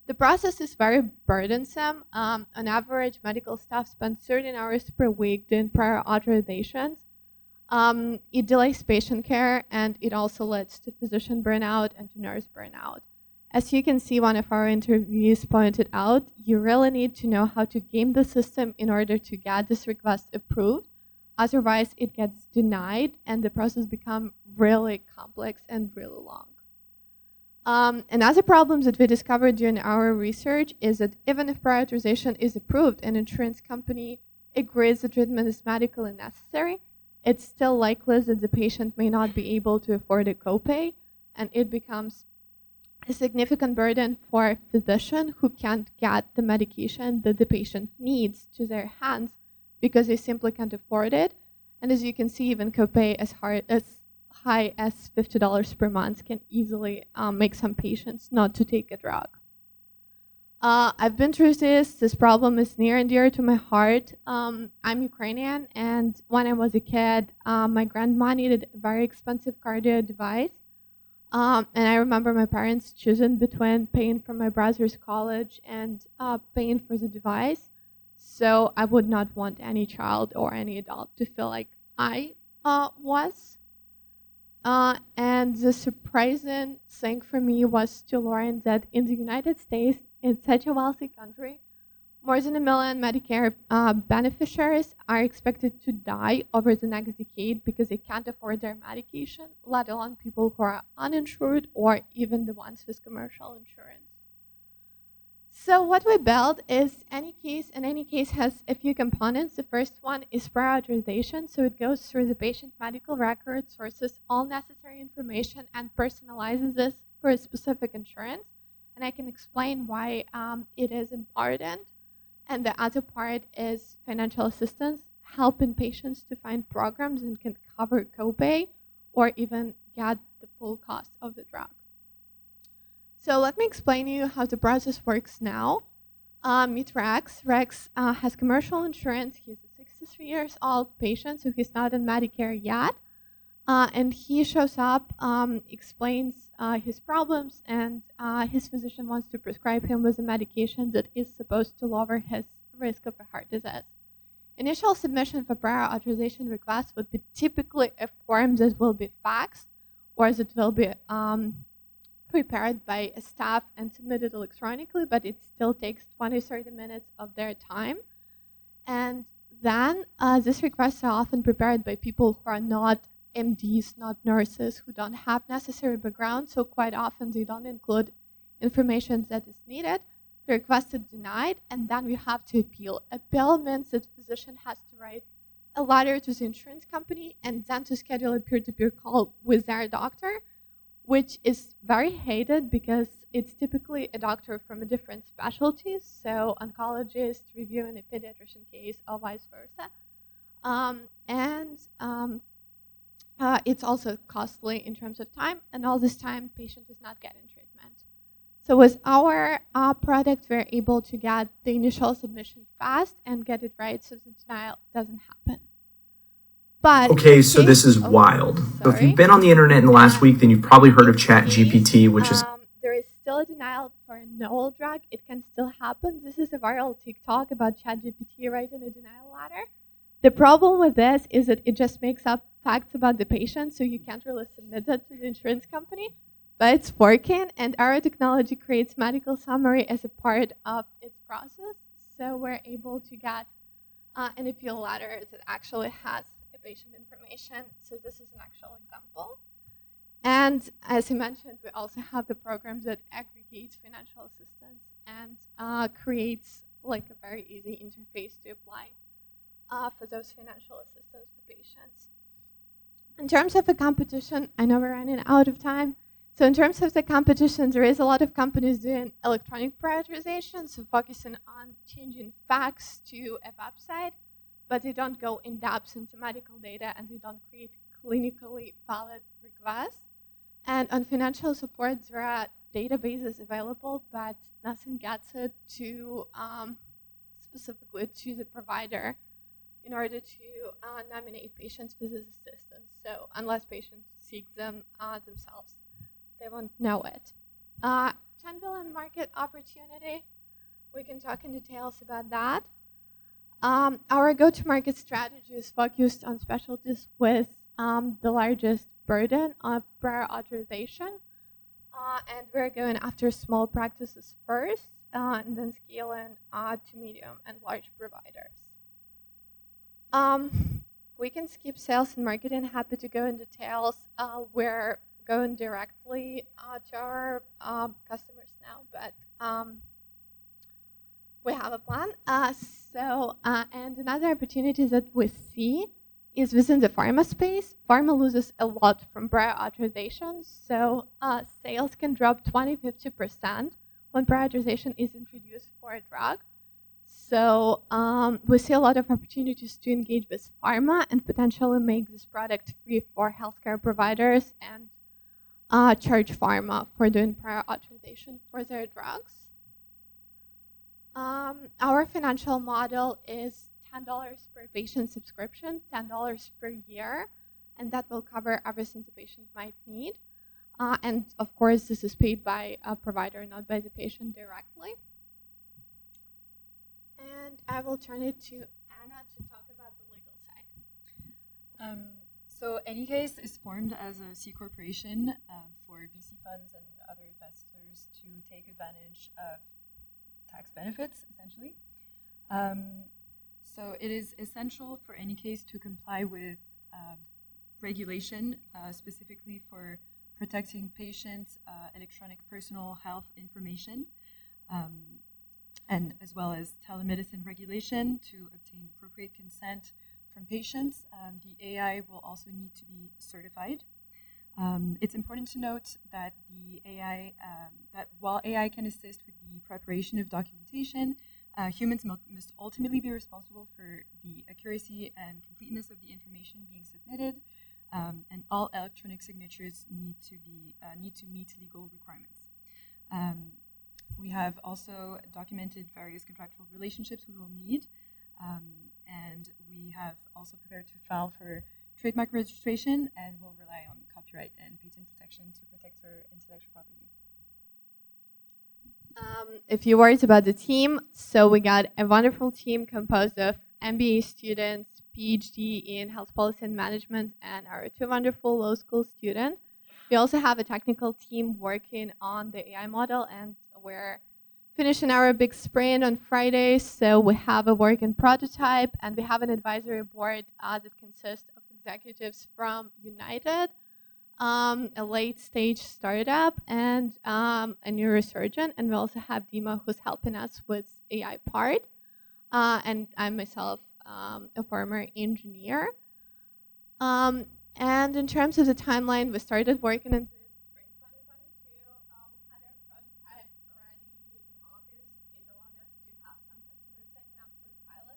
The process is very burdensome. On average, medical staff spend 13 hours per week doing prior authorizations. It delays patient care, and it also leads to physician burnout and to nurse burnout. As you can see, one of our interviewees pointed out, you really need to know how to game the system in order to get this request approved. Otherwise, it gets denied, and the process becomes really complex and really long. Another problem that we discovered during our research is that even if prior authorization is approved and an insurance company agrees the treatment is medically necessary, it's still likely that the patient may not be able to afford a copay, and it becomes a significant burden for a physician who can't get the medication that the patient needs to their hands because they simply can't afford it. And as you can see, even copay as high as $50 per month can easily make some patients not to take a drug. I've been through this. This problem is near and dear to my heart. I'm Ukrainian, and when I was a kid, my grandma needed a very expensive cardio device. And I remember my parents choosing between paying for my brother's college and paying for the device. So I would not want any child or any adult to feel like I was. And the surprising thing for me was to learn that in the United States, in such a wealthy country, more than 1 million Medicare beneficiaries are expected to die over the next decade because they can't afford their medication, let alone people who are uninsured or even the ones with commercial insurance. So what we built is Anycase, and Anycase has a few components. The first one is prior authorization, so it goes through the patient medical records, sources all necessary information, and personalizes this for a specific insurance. And I can explain why it is important. And the other part is financial assistance, helping patients to find programs and can cover copay or even get the full cost of the drug. So let me explain to you how the process works now. Meet Rex. Rex has commercial insurance. He's a 63 years old patient, so he's not in Medicare yet. And he shows up, explains his problems, and his physician wants to prescribe him with a medication that is supposed to lower his risk of a heart disease. Initial submission for prior authorization request would be typically a form that will be faxed or that will be prepared by a staff and submitted electronically, but it still takes 20-30 minutes of their time. And then these requests are often prepared by people who are not MDs, not nurses, who don't have necessary background, so quite often they don't include information that is needed. The request is denied, and then we have to appeal. Appeal means that the physician has to write a letter to the insurance company and then to schedule a peer-to-peer call with their doctor, which is very hated because it's typically a doctor from a different specialty, so oncologist reviewing a pediatrician case or vice versa. It's also costly in terms of time, and all this time, patient is not getting treatment. So with our product, we're able to get the initial submission fast and get it right so the denial doesn't happen. But okay, so this is wild. So if you've been on the internet in the last week, then you've probably heard of ChatGPT, which is... There is still a denial for a Lowell drug. It can still happen. This is a viral TikTok about ChatGPT writing a denial letter. The problem with this is that it just makes up facts about the patient, so you can't really submit that to the insurance company. But it's working, and our technology creates medical summary as a part of its process. So we're able to get an appeal letter that actually has patient information. So this is an actual example. And as I mentioned, we also have the program that aggregates financial assistance and creates like a very easy interface to apply for those financial assistance for patients. In terms of the competition, I know we're running out of time. So in terms of the competition, there is a lot of companies doing electronic prioritization, so focusing on changing facts to a website, but they don't go in depth into medical data and they don't create clinically valid requests. And on financial support, there are databases available, but nothing gets it to specifically to the provider in order to nominate patients with this assistance. So unless patients seek them themselves, they won't know it. 10 billion market opportunity. We can talk in details about that. Our go-to-market strategy is focused on specialties with the largest burden of prior authorization. And we're going after small practices first, and then scaling to medium and large providers. We can skip sales and marketing. Happy to go in details. We're going directly to our customers now, but we have a plan. And another opportunity that we see is within the pharma space. Pharma loses a lot from prior authorization, so sales can drop 20-50% when prior authorization is introduced for a drug. So we see a lot of opportunities to engage with pharma and potentially make this product free for healthcare providers and charge pharma for doing prior authorization for their drugs. Our financial model is $10 per patient subscription, $10 per year, and that will cover everything the patient might need. And of course, this is paid by a provider, not by the patient directly. And I will turn it to Anna to talk about the legal side. So Anycase is formed as a C corporation for VC funds and other investors to take advantage of tax benefits, essentially. So it is essential for Anycase to comply with regulation, specifically for protecting patients' electronic personal health information, and as well as telemedicine regulation to obtain appropriate consent from patients. The AI will also need to be certified. It's important to note that the AI, that while AI can assist with the preparation of documentation, humans must ultimately be responsible for the accuracy and completeness of the information being submitted, and all electronic signatures need to meet legal requirements. We have also documented various contractual relationships we will need, and we have also prepared to file for trademark registration, and will rely on copyright and patent protection to protect our intellectual property. A few words about the team. So we got a wonderful team composed of MBA students, PhD in health policy and management, and our two wonderful law school students. We also have a technical team working on the AI model, and we're finishing our big sprint on Friday. So we have a working prototype, and we have an advisory board that consists of executives from United, a late-stage startup, and a neurosurgeon. And we also have Dima, who's helping us with AI part. And I'm myself a former engineer. And in terms of the timeline, we started working on this spring 2022. We had our prototype already in August. It allowed us to have some customers signing up for pilot.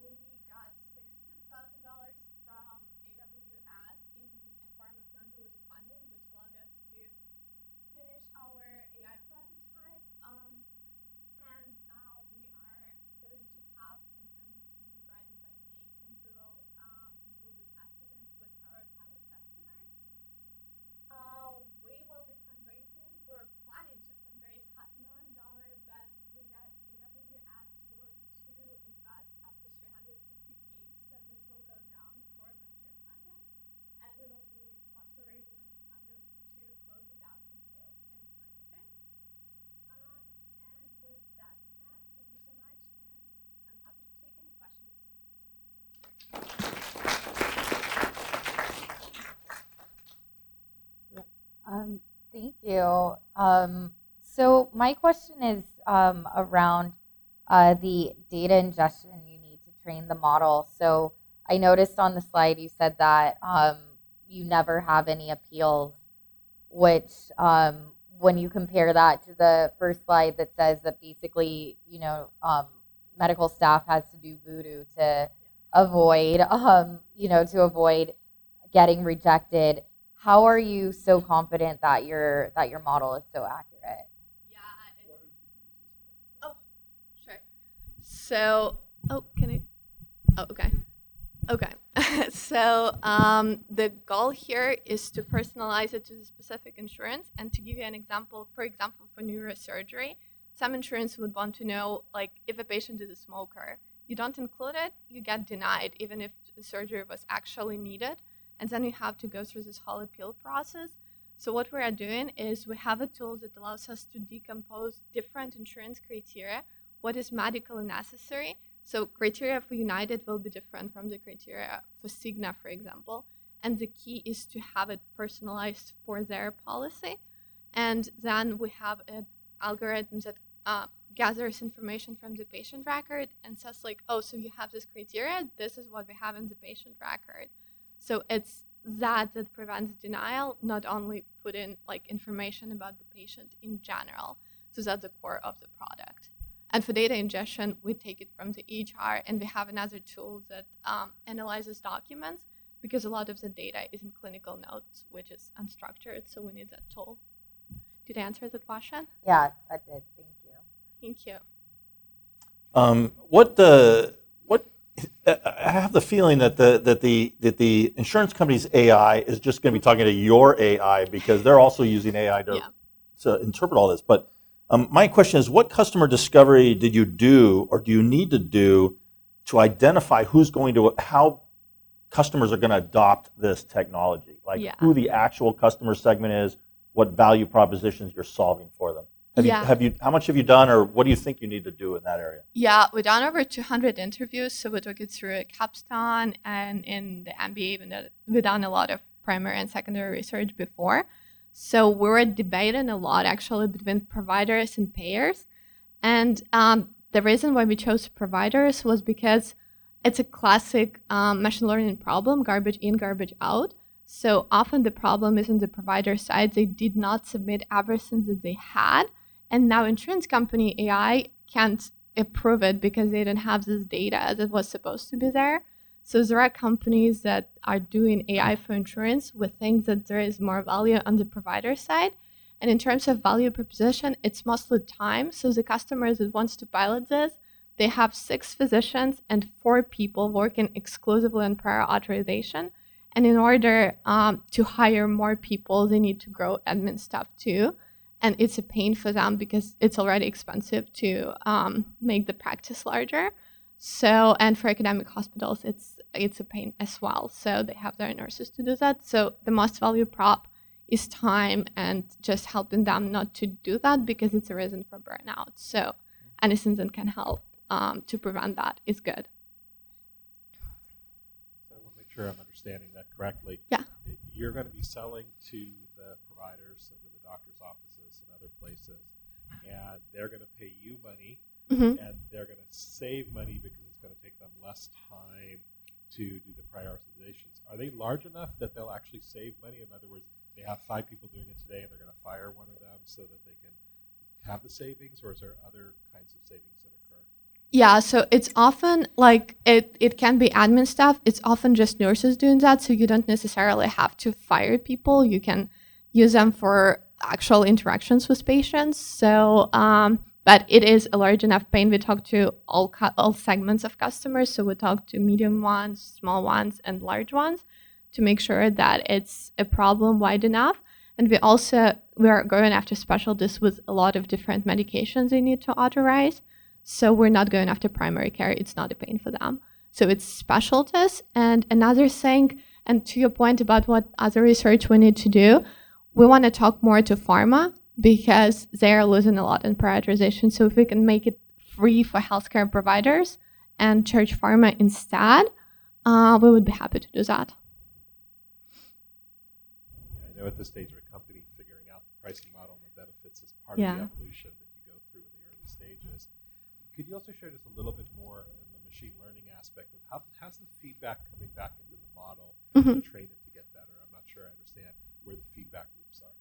We got $60,000 from AWS in a form of non-dilutive funding, which allowed us to finish our AI prototype. And we are going to have an MVP ready by May, and we will be testing it with our pilot customers. We will be fundraising. We're planning to fundraise $500,000, but we got AWS willing to invest up to $350K, so this will go down for venture funding, and we will be mostly raising venture funding to close it out in sales and marketing. Thank you. So my question is around the data ingestion you need to train the model. So I noticed on the slide you said that you never have any appeals, which when you compare that to the first slide that says that basically, medical staff has to do voodoo to avoid, to avoid getting rejected. How are you so confident that your model is so accurate? Sure. So, okay. So the goal here is to personalize it to the specific insurance. And to give you an example, for neurosurgery, some insurance would want to know, like, if a patient is a smoker, you don't include it, you get denied, even if the surgery was actually needed. And then you have to go through this whole appeal process. So what we are doing is we have a tool that allows us to decompose different insurance criteria, what is medically necessary. So criteria for United will be different from the criteria for Cigna, for example. And the key is to have it personalized for their policy. And then we have an algorithm that gathers information from the patient record and says, like, oh, so you have this criteria, this is what we have in the patient record. So it's that prevents denial, not only put in like information about the patient in general. So that's the core of the product. And for data ingestion, we take it from the EHR, and we have another tool that analyzes documents, because a lot of the data is in clinical notes, which is unstructured, so we need that tool. Did I answer the question? Yeah, that did. Thank you. Thank you. I have the feeling that the insurance company's AI is just going to be talking to your AI, because they're also using AI to interpret all this. But my question is, what customer discovery did you do, or do you need to do, to identify how customers are going to adopt this technology? Like who the actual customer segment is, what value propositions you're solving for them. How much have you done, or what do you think you need to do in that area? Yeah, we've done over 200 interviews, so we took it through a capstone, and in the MBA, we've done a lot of primary and secondary research before. So we were debating a lot, actually, between providers and payers. And the reason why we chose providers was because it's a classic machine learning problem, garbage in, garbage out. So often the problem is on the provider side. They did not submit everything that they had. And now insurance company AI can't approve it because they don't have this data that was supposed to be there. So there are companies that are doing AI for insurance. We think that there is more value on the provider side. And in terms of value proposition, it's mostly time. So the customers that wants to pilot this, they have 6 physicians and 4 people working exclusively on prior authorization. And in order to hire more people, they need to grow admin staff too. And it's a pain for them because it's already expensive to make the practice larger. So, and for academic hospitals, it's a pain as well. So they have their nurses to do that. So the most value prop is time and just helping them not to do that, because it's a reason for burnout. So anything that can help to prevent that is good. So I want to make sure I'm understanding that correctly. Yeah. You're going to be selling to the providers, so to the doctor's offices and other places, and they're going to pay you money, and they're going to save money because it's going to take them less time to do the prioritizations. Are they large enough that they'll actually save money? In other words, they have 5 people doing it today, and they're going to fire one of them so that they can have the savings, or is there other kinds of savings that occur? Yeah, so it's often like it can be admin staff. It's often just nurses doing that, so you don't necessarily have to fire people. You can use them for actual interactions with patients. So, but it is a large enough pain. We talk to all segments of customers. So we talk to medium ones, small ones, and large ones to make sure that it's a problem wide enough. And we are going after specialties with a lot of different medications they need to authorize. So we're not going after primary care. It's not a pain for them. So it's specialties. And another thing, and to your point about what other research we need to do, we want to talk more to pharma because they're losing a lot in prioritization. So if we can make it free for healthcare providers and charge pharma instead, we would be happy to do that. know at this stage of a company, figuring out the pricing model and the benefits is part of the evolution that you go through in the early stages. Could you also share just a little bit more in the machine learning aspect of how's the feedback coming back into the model to train it to get better? I'm not sure I understand where the feedback loops are.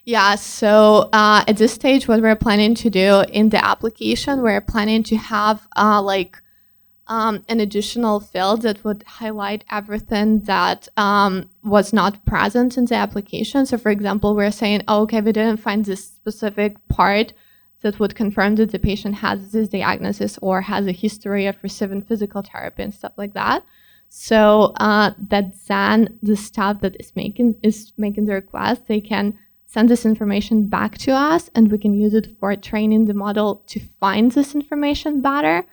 Yeah, so at this stage, what we're planning to do in the application, we're planning to have an additional field that would highlight everything that was not present in the application. So for example, we're saying, oh, okay, we didn't find this specific part that would confirm that the patient has this diagnosis or has a history of receiving physical therapy and stuff like that. So that then the staff that is making the request, they can send this information back to us and we can use it for training the model to find this information better.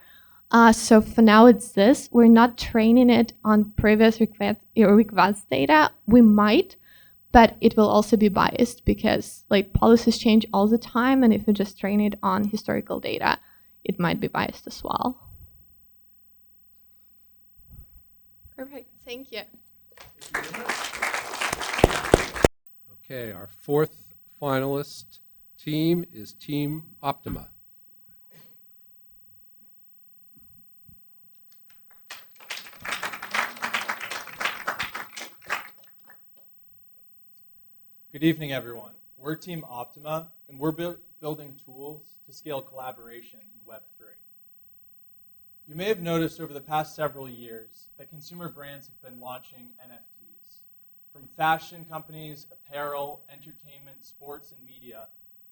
So for now it's this. We're not training it on previous request data. We might, but it will also be biased because policies change all the time, and if we just train it on historical data, it might be biased as well. Perfect. Thank you. Okay, our fourth finalist team is Team Optima. Good evening, everyone. We're Team Optima, and we're building tools to scale collaboration in Web3. You may have noticed over the past several years that consumer brands have been launching NFTs. From fashion companies, apparel, entertainment, sports, and media,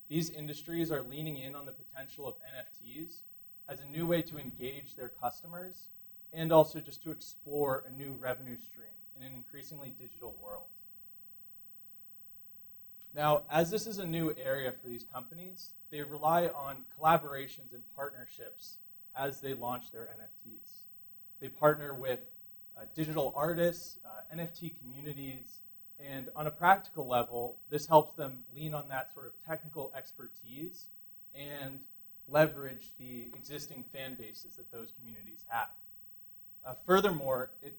these industries are leaning in on the potential of NFTs as a new way to engage their customers and also just to explore a new revenue stream in an increasingly digital world. Now, as this is a new area for these companies, they rely on collaborations and partnerships as they launch their NFTs. They partner with digital artists, NFT communities, and on a practical level, this helps them lean on that sort of technical expertise and leverage the existing fan bases that those communities have. Furthermore, it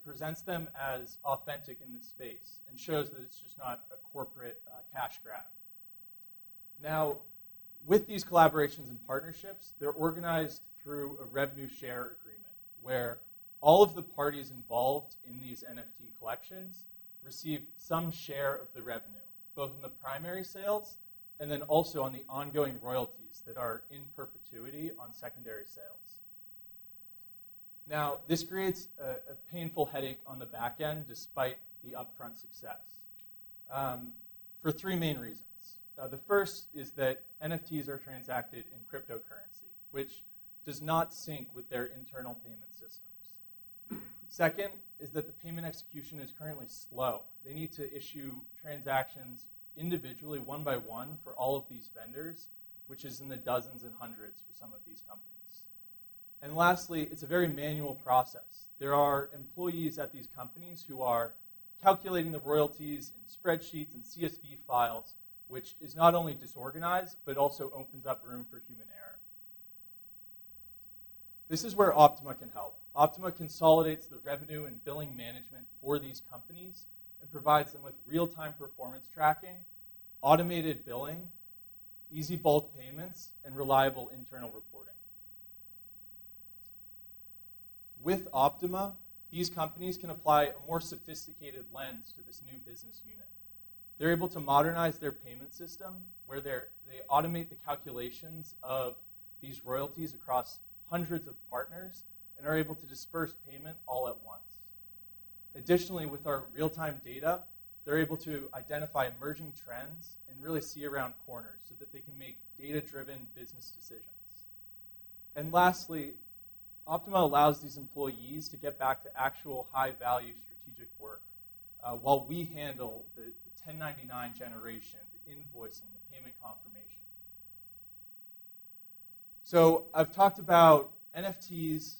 presents them as authentic in this space and shows that it's just not a corporate cash grab. Now, with these collaborations and partnerships, they're organized through a revenue share agreement where all of the parties involved in these NFT collections receive some share of the revenue, both in the primary sales and then also on the ongoing royalties that are in perpetuity on secondary sales. Now, this creates a painful headache on the back end despite the upfront success for three main reasons. The first is that NFTs are transacted in cryptocurrency, which does not sync with their internal payment systems. Second is that the payment execution is currently slow. They need to issue transactions individually, one by one, for all of these vendors, which is in the dozens and hundreds for some of these companies. And lastly, it's a very manual process. There are employees at these companies who are calculating the royalties in spreadsheets and CSV files, which is not only disorganized, but also opens up room for human error. This is where Optima can help. Optima consolidates the revenue and billing management for these companies and provides them with real-time performance tracking, automated billing, easy bulk payments, and reliable internal reporting. With Optima, these companies can apply a more sophisticated lens to this new business unit. They're able to modernize their payment system where they automate the calculations of these royalties across hundreds of partners and are able to disperse payment all at once. Additionally, with our real-time data, they're able to identify emerging trends and really see around corners so that they can make data-driven business decisions. And lastly, Optima allows these employees to get back to actual high-value strategic work while we handle the 1099 generation, the invoicing, the payment confirmation. So I've talked about NFTs,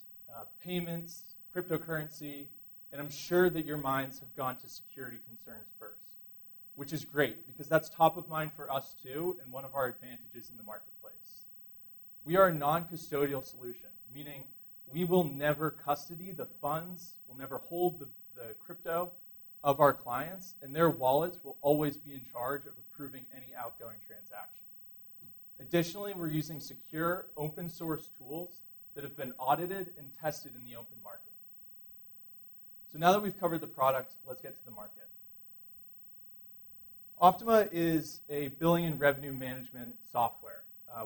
payments, cryptocurrency, and I'm sure that your minds have gone to security concerns first, which is great because that's top of mind for us too and one of our advantages in the marketplace. We are a non-custodial solution, meaning we will never custody the funds, we'll never hold the crypto. of our clients, and their wallets will always be in charge of approving any outgoing transaction. Additionally, we're using secure open source tools that have been audited and tested in the open market. So now that we've covered the product, let's get to the market. Optima is a billing and revenue management software,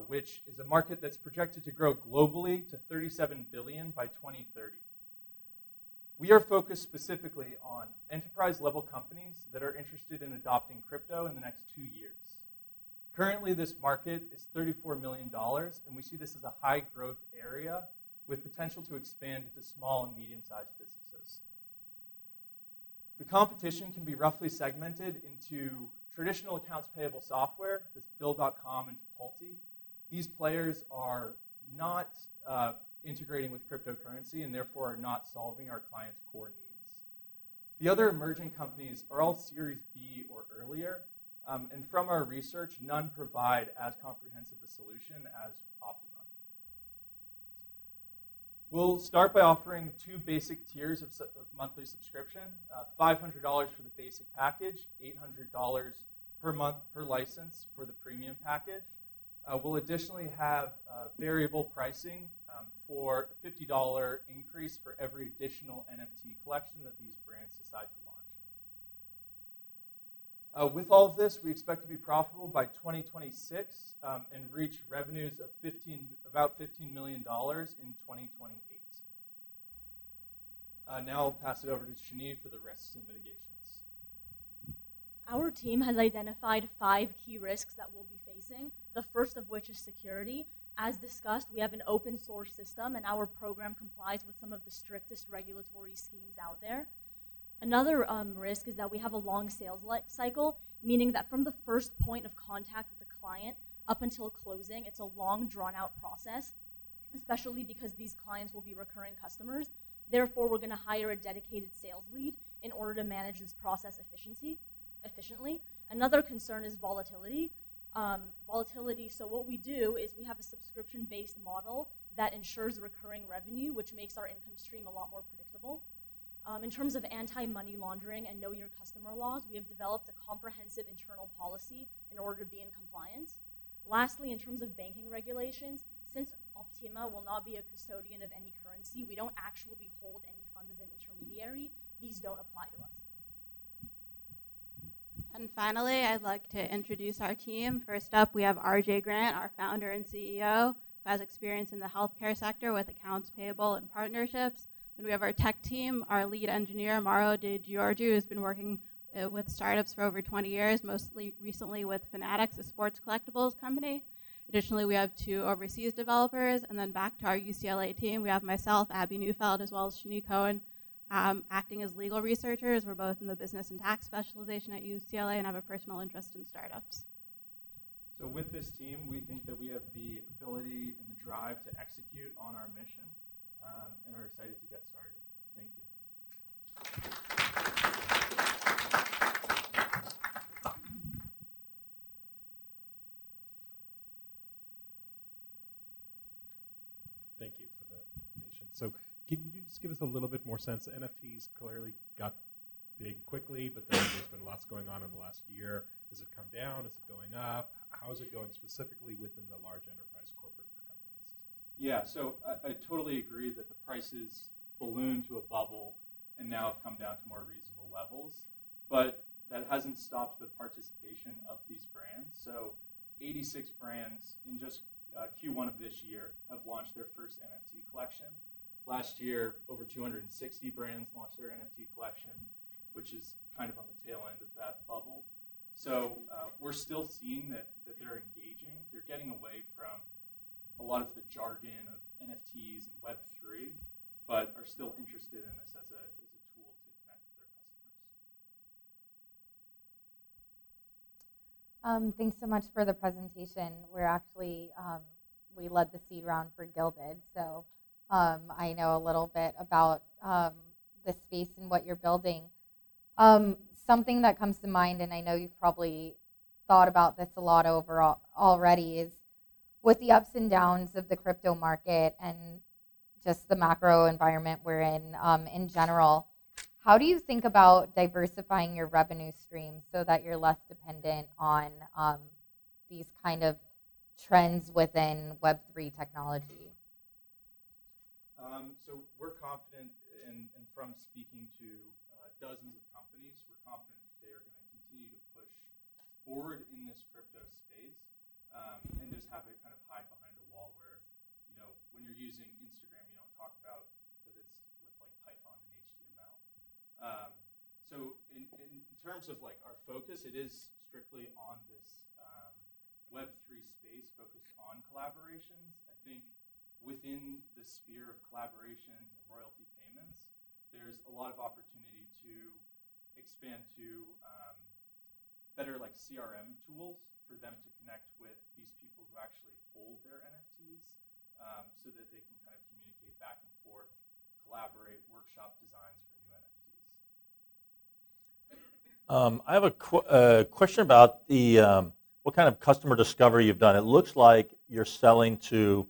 which is a market that's projected to grow globally to $37 billion by 2030. We are focused specifically on enterprise-level companies that are interested in adopting crypto in the next 2 years. Currently, this market is $34 million, and we see this as a high-growth area with potential to expand into small and medium-sized businesses. The competition can be roughly segmented into traditional accounts payable software, this Bill.com and Tipalti. These players are not integrating with cryptocurrency and therefore are not solving our clients' core needs. The other emerging companies are all Series B or earlier, and from our research, none provide as comprehensive a solution as Optima. We'll start by offering 2 basic tiers of monthly subscription, $500 for the basic package, $800 per month per license for the premium package. We'll additionally have variable pricing for a $50 increase for every additional NFT collection that these brands decide to launch. With all of this, we expect to be profitable by 2026 and reach revenues of about $15 million in 2028. Now I'll pass it over to Shani for the risks and mitigations. Our team has identified 5 key risks that we'll be facing, the first of which is security. As discussed, we have an open source system, and our program complies with some of the strictest regulatory schemes out there. Another risk is that we have a long sales cycle, meaning that from the first point of contact with the client up until closing, it's a long, drawn-out process, especially because these clients will be recurring customers. Therefore, we're going to hire a dedicated sales lead in order to manage this process efficiently. Another concern is volatility. So what we do is we have a subscription-based model that ensures recurring revenue, which makes our income stream a lot more predictable. In terms of anti-money laundering and know your customer laws, we have developed a comprehensive internal policy in order to be in compliance. Lastly, in terms of banking regulations, since Optima will not be a custodian of any currency, we don't actually hold any funds as an intermediary. These don't apply to us. And finally, I'd like to introduce our team. First up, we have RJ Grant, our founder and CEO, who has experience in the healthcare sector with accounts payable and partnerships. Then we have our tech team, our lead engineer, Mauro De Giorgio, who's been working with startups for over 20 years, mostly recently with Fanatics, a sports collectibles company. Additionally, we have 2 overseas developers, and then back to our UCLA team, we have myself, Abby Neufeld, as well as Shani Cohen, acting as legal researchers. We're both in the business and tax specialization at UCLA and have a personal interest in startups. So with this team, we think that we have the ability and the drive to execute on our mission and are excited to get started. Thank you. Thank you for the presentation. So can you just give us a little bit more sense? NFTs clearly got big quickly, but then there's been lots going on in the last year. Has it come down? Is it going up? How is it going specifically within the large enterprise corporate companies? Yeah, so I totally agree that the prices ballooned to a bubble and now have come down to more reasonable levels, but that hasn't stopped the participation of these brands. So 86 brands in just Q1 of this year have launched their first NFT collection. Last year, over 260 brands launched their NFT collection, which is kind of on the tail end of that bubble. So we're still seeing that they're engaging. They're getting away from a lot of the jargon of NFTs and Web3, but are still interested in this as a tool to connect with their customers. Thanks so much for the presentation. We're actually, we led the seed round for Gilded, so I know a little bit about the space and what you're building. Something that comes to mind, and I know you've probably thought about this a lot overall already, is with the ups and downs of the crypto market and just the macro environment we're in general, how do you think about diversifying your revenue streams so that you're less dependent on these kind of trends within Web3 technology? So we're confident, and from speaking to dozens of companies, we're confident they are going to continue to push forward in this crypto space, and just have it kind of hide behind a wall where, when you're using Instagram, you don't talk about that it's with like Python and HTML. So in terms of like our focus, it is strictly on this Web3 space focused on collaborations. I think within the sphere of collaborations and royalty payments, there's a lot of opportunity to expand to better like CRM tools for them to connect with these people who actually hold their NFTs, so that they can kind of communicate back and forth, collaborate, workshop designs for new NFTs. I have a question about the what kind of customer discovery you've done. It looks like you're selling to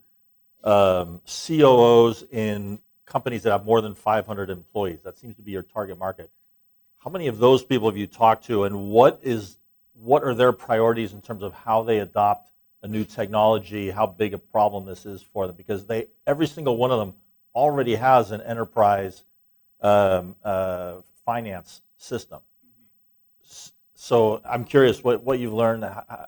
COOs in companies that have more than 500 employees. That seems to be your target market. How many of those people have you talked to, and what are their priorities in terms of how they adopt a new technology, how big a problem this is for them? Because every single one of them already has an enterprise finance system. So I'm curious what you've learned.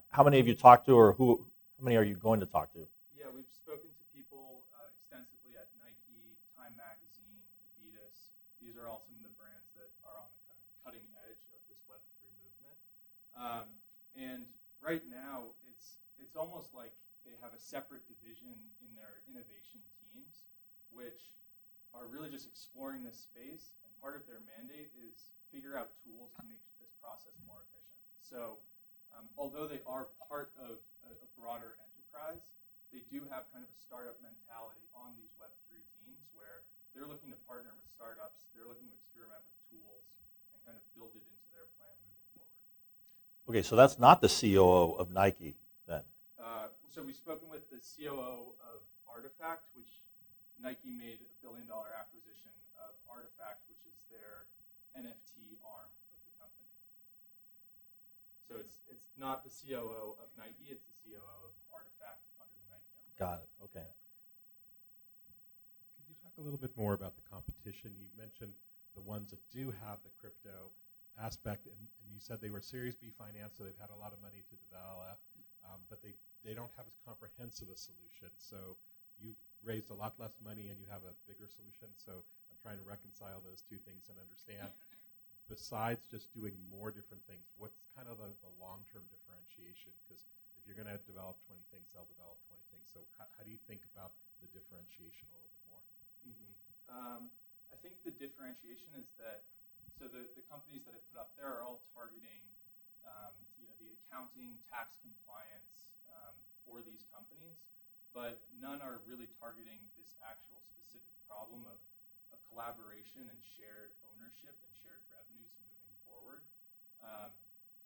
How many have you talked to, or how many are you going to talk to? Yeah, we've spoken to people extensively at Nike, Time Magazine, Adidas. These are all some of the brands that are on the kind of cutting edge of this Web3 movement. And right now, it's almost like they have a separate division in their innovation teams, which are really just exploring this space. And part of their mandate is figure out tools to make this process more efficient. So although they are part of a broader enterprise, they do have kind of a startup mentality on these Web3 teams where they're looking to partner with startups, they're looking to experiment with tools and kind of build it into their plan moving forward. Okay, so that's not the COO of Nike then. So we've spoken with the COO of Artifact, which Nike made a $1 billion acquisition of Artifact, which is their NFT arm of the company. So it's not the COO of Nike, it's the COO of Artifact under the Nike umbrella. Got it, okay. Could you talk a little bit more about the competition? You mentioned the ones that do have the crypto aspect, and you said they were Series B finance, so they've had a lot of money to develop, but they don't have as comprehensive a solution. So you've raised a lot less money and you have a bigger solution. So I'm trying to reconcile those two things and understand, besides just doing more different things, what's kind of the long-term differentiation? Because if you're going to develop 20 things, they'll develop 20 things. So how do you think about the differentiation a little bit more? I think the differentiation is that, so the companies that I put up there are all targeting the accounting, tax compliance for these companies, but none are really targeting this actual specific problem of collaboration and shared ownership and shared revenues moving forward.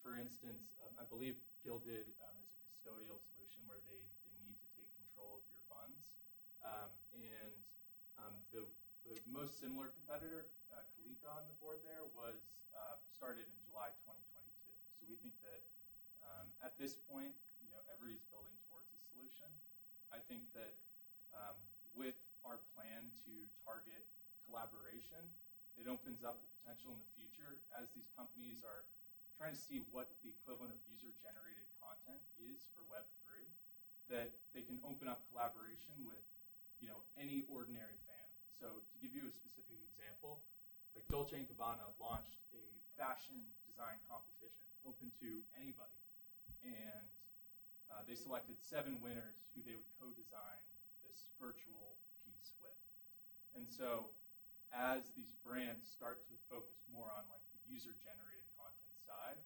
For instance, I believe Gilded is a custodial solution where they need to take control of your funds. And the most similar competitor, Kalika on the board there, was started in July 2022. So we think that at this point, everybody's building towards a solution. I think that with our plan to target collaboration, it opens up the potential in the future as these companies are trying to see what the equivalent of user-generated content is for Web3, that they can open up collaboration with any ordinary fan. So to give you a specific example, like Dolce & Gabbana launched a fashion design competition open to anybody, and they selected 7 winners who they would co-design this virtual piece with. And so as these brands start to focus more on like the user-generated content side,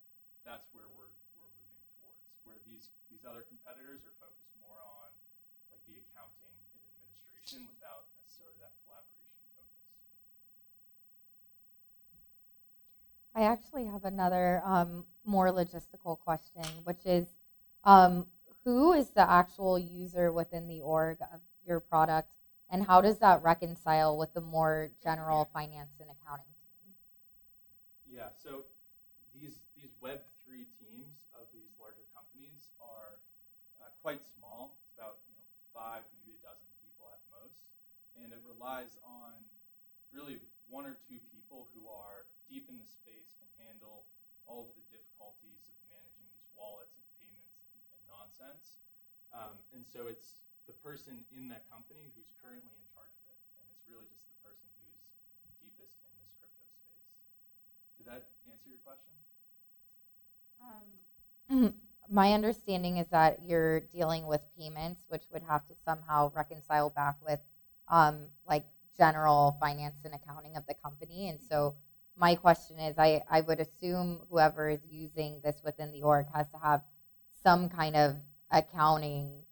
that's where we're moving towards, where these other competitors are focused more on like the accounting and administration without necessarily that collaboration focus. I actually have another more logistical question, which is who is the actual user within the org of your product, and how does that reconcile with the more general finance and accounting team? Yeah, so these Web3 teams of these larger companies are quite small. It's about 5, maybe a dozen people at most, and it relies on really 1 or 2 people who are deep in the space, can handle all of the difficulties of managing these wallets and payments and nonsense. And so it's the person in that company who's currently in charge of it, and it's really just the person who's deepest in this crypto space. Did that answer your question? My understanding is that you're dealing with payments, which would have to somehow reconcile back with like general finance and accounting of the company. And so my question is, I would assume whoever is using this within the org has to have some kind of accounting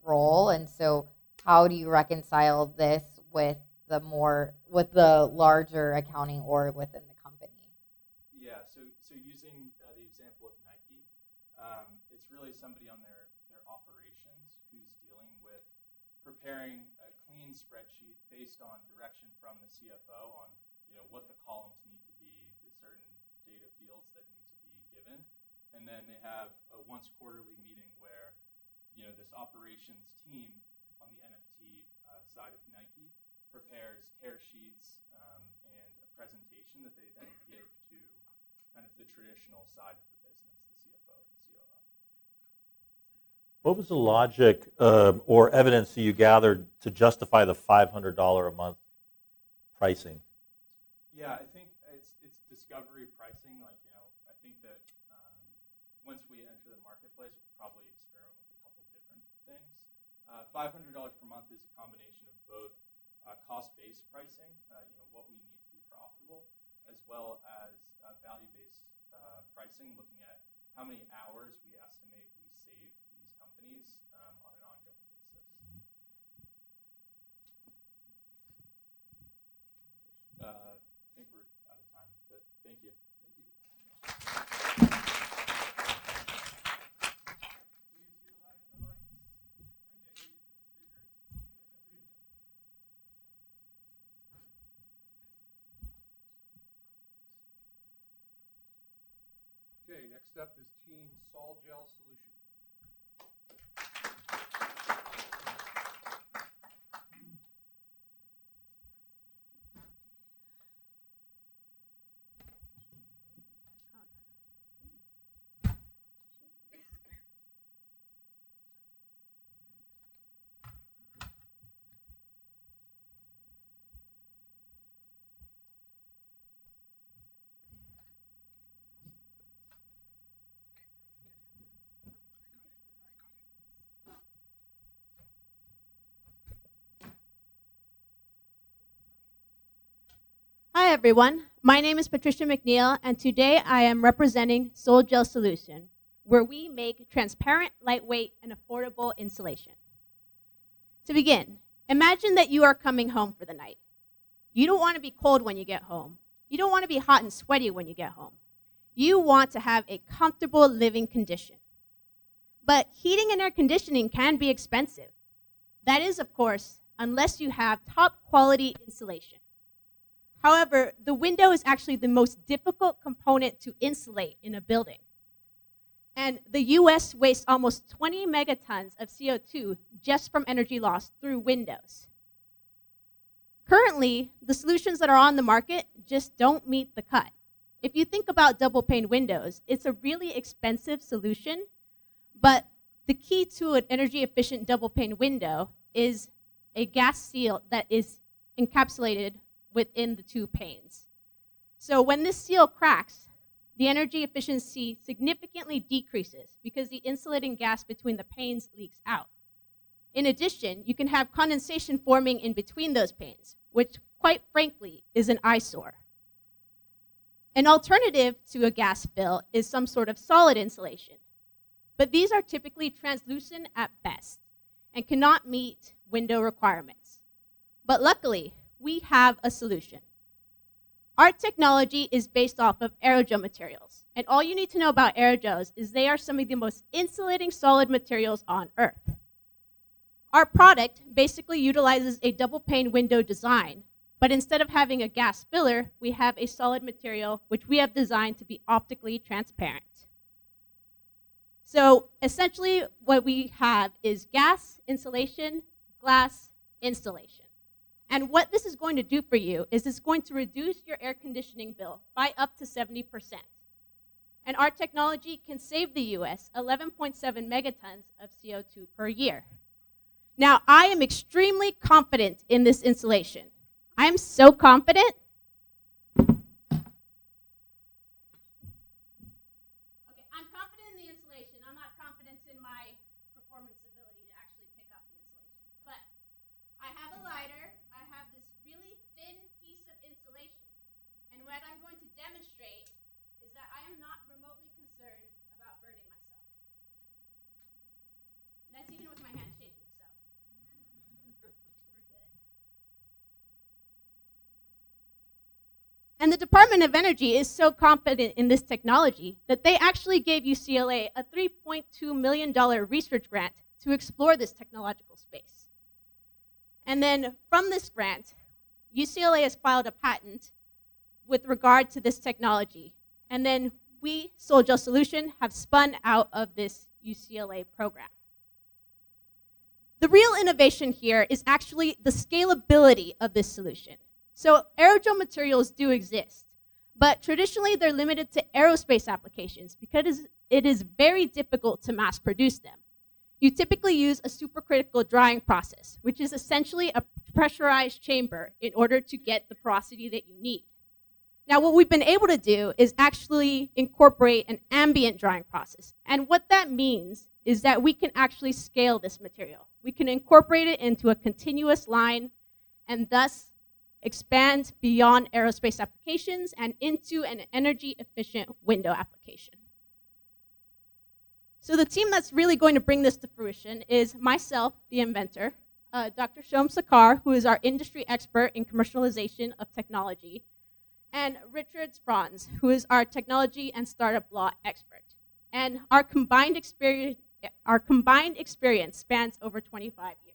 role. And so how do you reconcile this with the larger accounting org within the company? Yeah, so using the example of Nike, it's really somebody on their operations who's dealing with preparing a clean spreadsheet based on direction from the CFO on what the columns need to be, the certain data fields that need to be given, and then they have a once quarterly meeting where this operations team on the NFT side of Nike prepares tear sheets and a presentation that they then give to kind of the traditional side of the business, the CFO and the COO. What was the logic or evidence that you gathered to justify the $500 a month pricing? Yeah, I think it's discovery pricing. Like, I think that once we enter the marketplace, we'll probably experiment with a couple different things. $500 per month is a combination of both cost-based pricing, what we need to be profitable, as well as value-based pricing, looking at how many hours we estimate we save these companies on an ongoing basis. I think we're out of time, but thank you. Okay, next up is Team Sol Gel Solution. Hi everyone, my name is Patricia McNeil and today I am representing Sol Gel Solution, where we make transparent, lightweight, and affordable insulation. To begin, imagine that you are coming home for the night. You don't want to be cold when you get home. You don't want to be hot and sweaty when you get home. You want to have a comfortable living condition. But heating and air conditioning can be expensive. That is, of course, unless you have top quality insulation. However, the window is actually the most difficult component to insulate in a building. And the US wastes almost 20 megatons of CO2 just from energy loss through windows. Currently, the solutions that are on the market just don't meet the cut. If you think about double pane windows, it's a really expensive solution, but the key to an energy efficient double pane window is a gas seal that is encapsulated within the 2 panes. So when this seal cracks, the energy efficiency significantly decreases because the insulating gas between the panes leaks out. In addition, you can have condensation forming in between those panes, which quite frankly is an eyesore. An alternative to a gas fill is some sort of solid insulation, but these are typically translucent at best and cannot meet window requirements. But luckily, we have a solution. Our technology is based off of aerogel materials, and all you need to know about aerogels is they are some of the most insulating solid materials on Earth. Our product basically utilizes a double pane window design But instead of having a gas filler, we have a solid material which we have designed to be optically transparent. So essentially what we have is gas insulation, glass installation. And what this is going to do for you is it's going to reduce your air conditioning bill by up to 70%. And our technology can save the US 11.7 megatons of CO2 per year. Now, I am extremely confident in this installation. I am so confident. Okay, I'm confident in the installation. I'm not confident in my performance ability to actually pick up the installation. But I have a lighter. I have this really thin piece of insulation. And what I'm going to demonstrate is that I am not remotely concerned about burning myself. That's even with my hand shaking. And the Department of Energy is so confident in this technology that they actually gave UCLA a $3.2 million research grant to explore this technological space. And then from this grant, UCLA has filed a patent with regard to this technology. And then we, Sol-Gel Solution, have spun out of this UCLA program. The real innovation here is actually the scalability of this solution. So aerogel materials do exist, but traditionally they're limited to aerospace applications because it is very difficult to mass produce them. You typically use a supercritical drying process, which is essentially a pressurized chamber in order to get the porosity that you need. Now, what we've been able to do is actually incorporate an ambient drying process. And what that means is that we can actually scale this material. We can incorporate it into a continuous line and thus expand beyond aerospace applications and into an energy-efficient window application. So the team that's really going to bring this to fruition is myself, the inventor, Dr. Shom Sakar, who is our industry expert in commercialization of technology, and Richard Franz, who is our technology and startup law expert. And our combined experience spans over 25 years.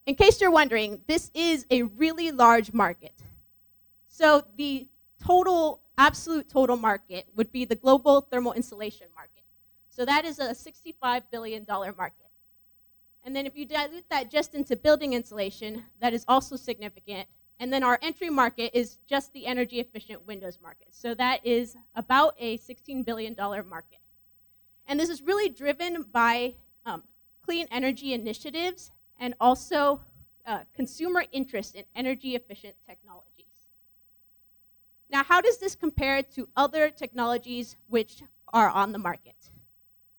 In case you're wondering, this is a really large market. So the absolute total market would be the global thermal insulation market. So that is a $65 billion market. And then if you dilute that just into building insulation, that is also significant. And then our entry market is just the energy efficient windows market. So that is about a $16 billion market. And this is really driven by clean energy initiatives and also consumer interest in energy-efficient technologies. Now, how does this compare to other technologies which are on the market?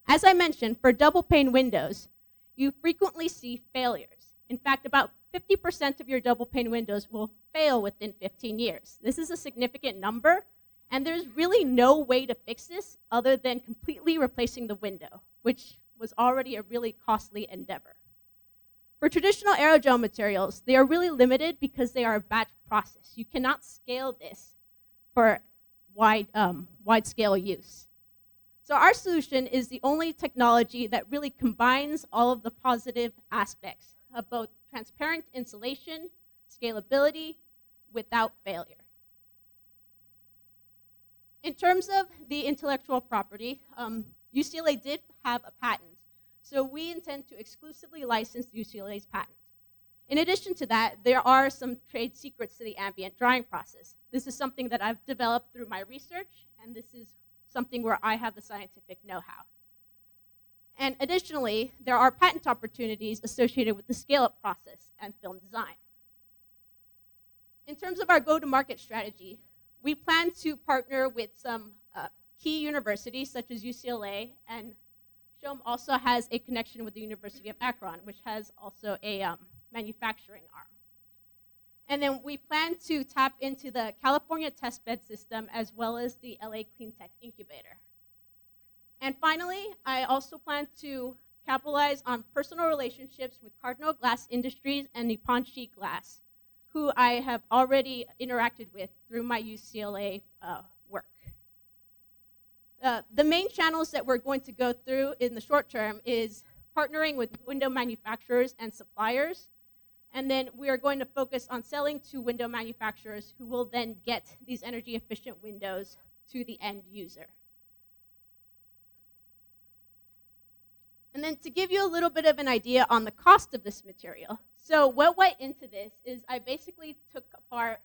As I mentioned, for double-pane windows, you frequently see failures. In fact, about 50% of your double-pane windows will fail within 15 years. This is a significant number, and there's really no way to fix this other than completely replacing the window, which was already a really costly endeavor. For traditional aerogel materials, they are really limited because they are a batch process. You cannot scale this for wide-scale use. So our solution is the only technology that really combines all of the positive aspects of both transparent insulation, scalability, without failure. In terms of the intellectual property, UCLA did have a patent. So we intend to exclusively license UCLA's patent. In addition to that, there are some trade secrets to the ambient drying process. This is something that I've developed through my research, and this is something where I have the scientific know-how. And additionally, there are patent opportunities associated with the scale-up process and film design. In terms of our go-to-market strategy, we plan to partner with some key universities such as UCLA, and Shom also has a connection with the University of Akron, which has also a manufacturing arm. And then we plan to tap into the California testbed system as well as the LA Clean Tech Incubator. And finally, I also plan to capitalize on personal relationships with Cardinal Glass Industries and Nippon Sheet Glass, who I have already interacted with through my UCLA work. The main channels that we're going to go through in the short term is partnering with window manufacturers and suppliers, And then we are going to focus on selling to window manufacturers who will then get these energy efficient windows to the end user. And then to give you a little bit of an idea on the cost of this material. So what went into this is I basically took apart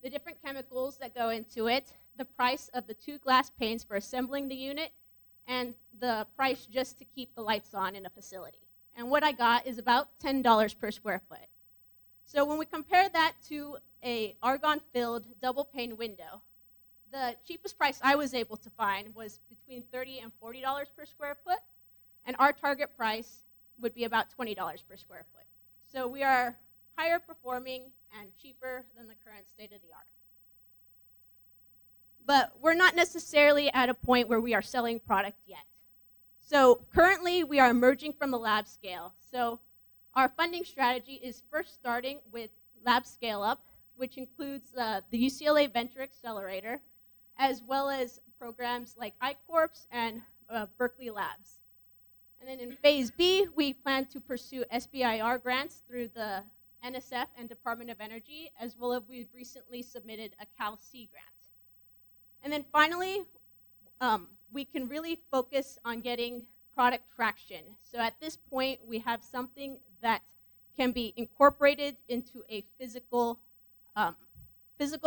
the different chemicals that go into it, the price of the 2 glass panes for assembling the unit, and the price just to keep the lights on in a facility. And what I got is about $10 per square foot. So when we compare that to a argon-filled double pane window, the cheapest price I was able to find was between $30 and $40 per square foot, and our target price would be about $20 per square foot. So we are higher performing and cheaper than the current state of the art. But we're not necessarily at a point where we are selling product yet. So currently we are emerging from the lab scale. So our funding strategy is first starting with lab scale up, which includes the UCLA Venture Accelerator, as well as programs like iCorps and Berkeley Labs. And then in phase B, we plan to pursue SBIR grants through the NSF and Department of Energy, as well as we've recently submitted a Cal C grant. And then finally, we can really focus on getting product traction. So at this point, we have something that can be incorporated into a physical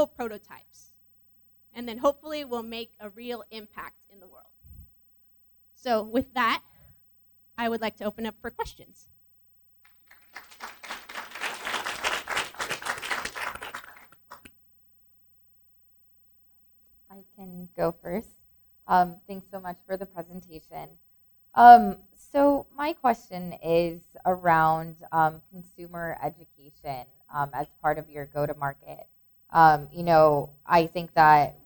prototypes. And then hopefully we'll make a real impact in the world. So with that, I would like to open up for questions. I can go first. Thanks so much for the presentation. So my question is around consumer education as part of your go-to-market. You know, I think that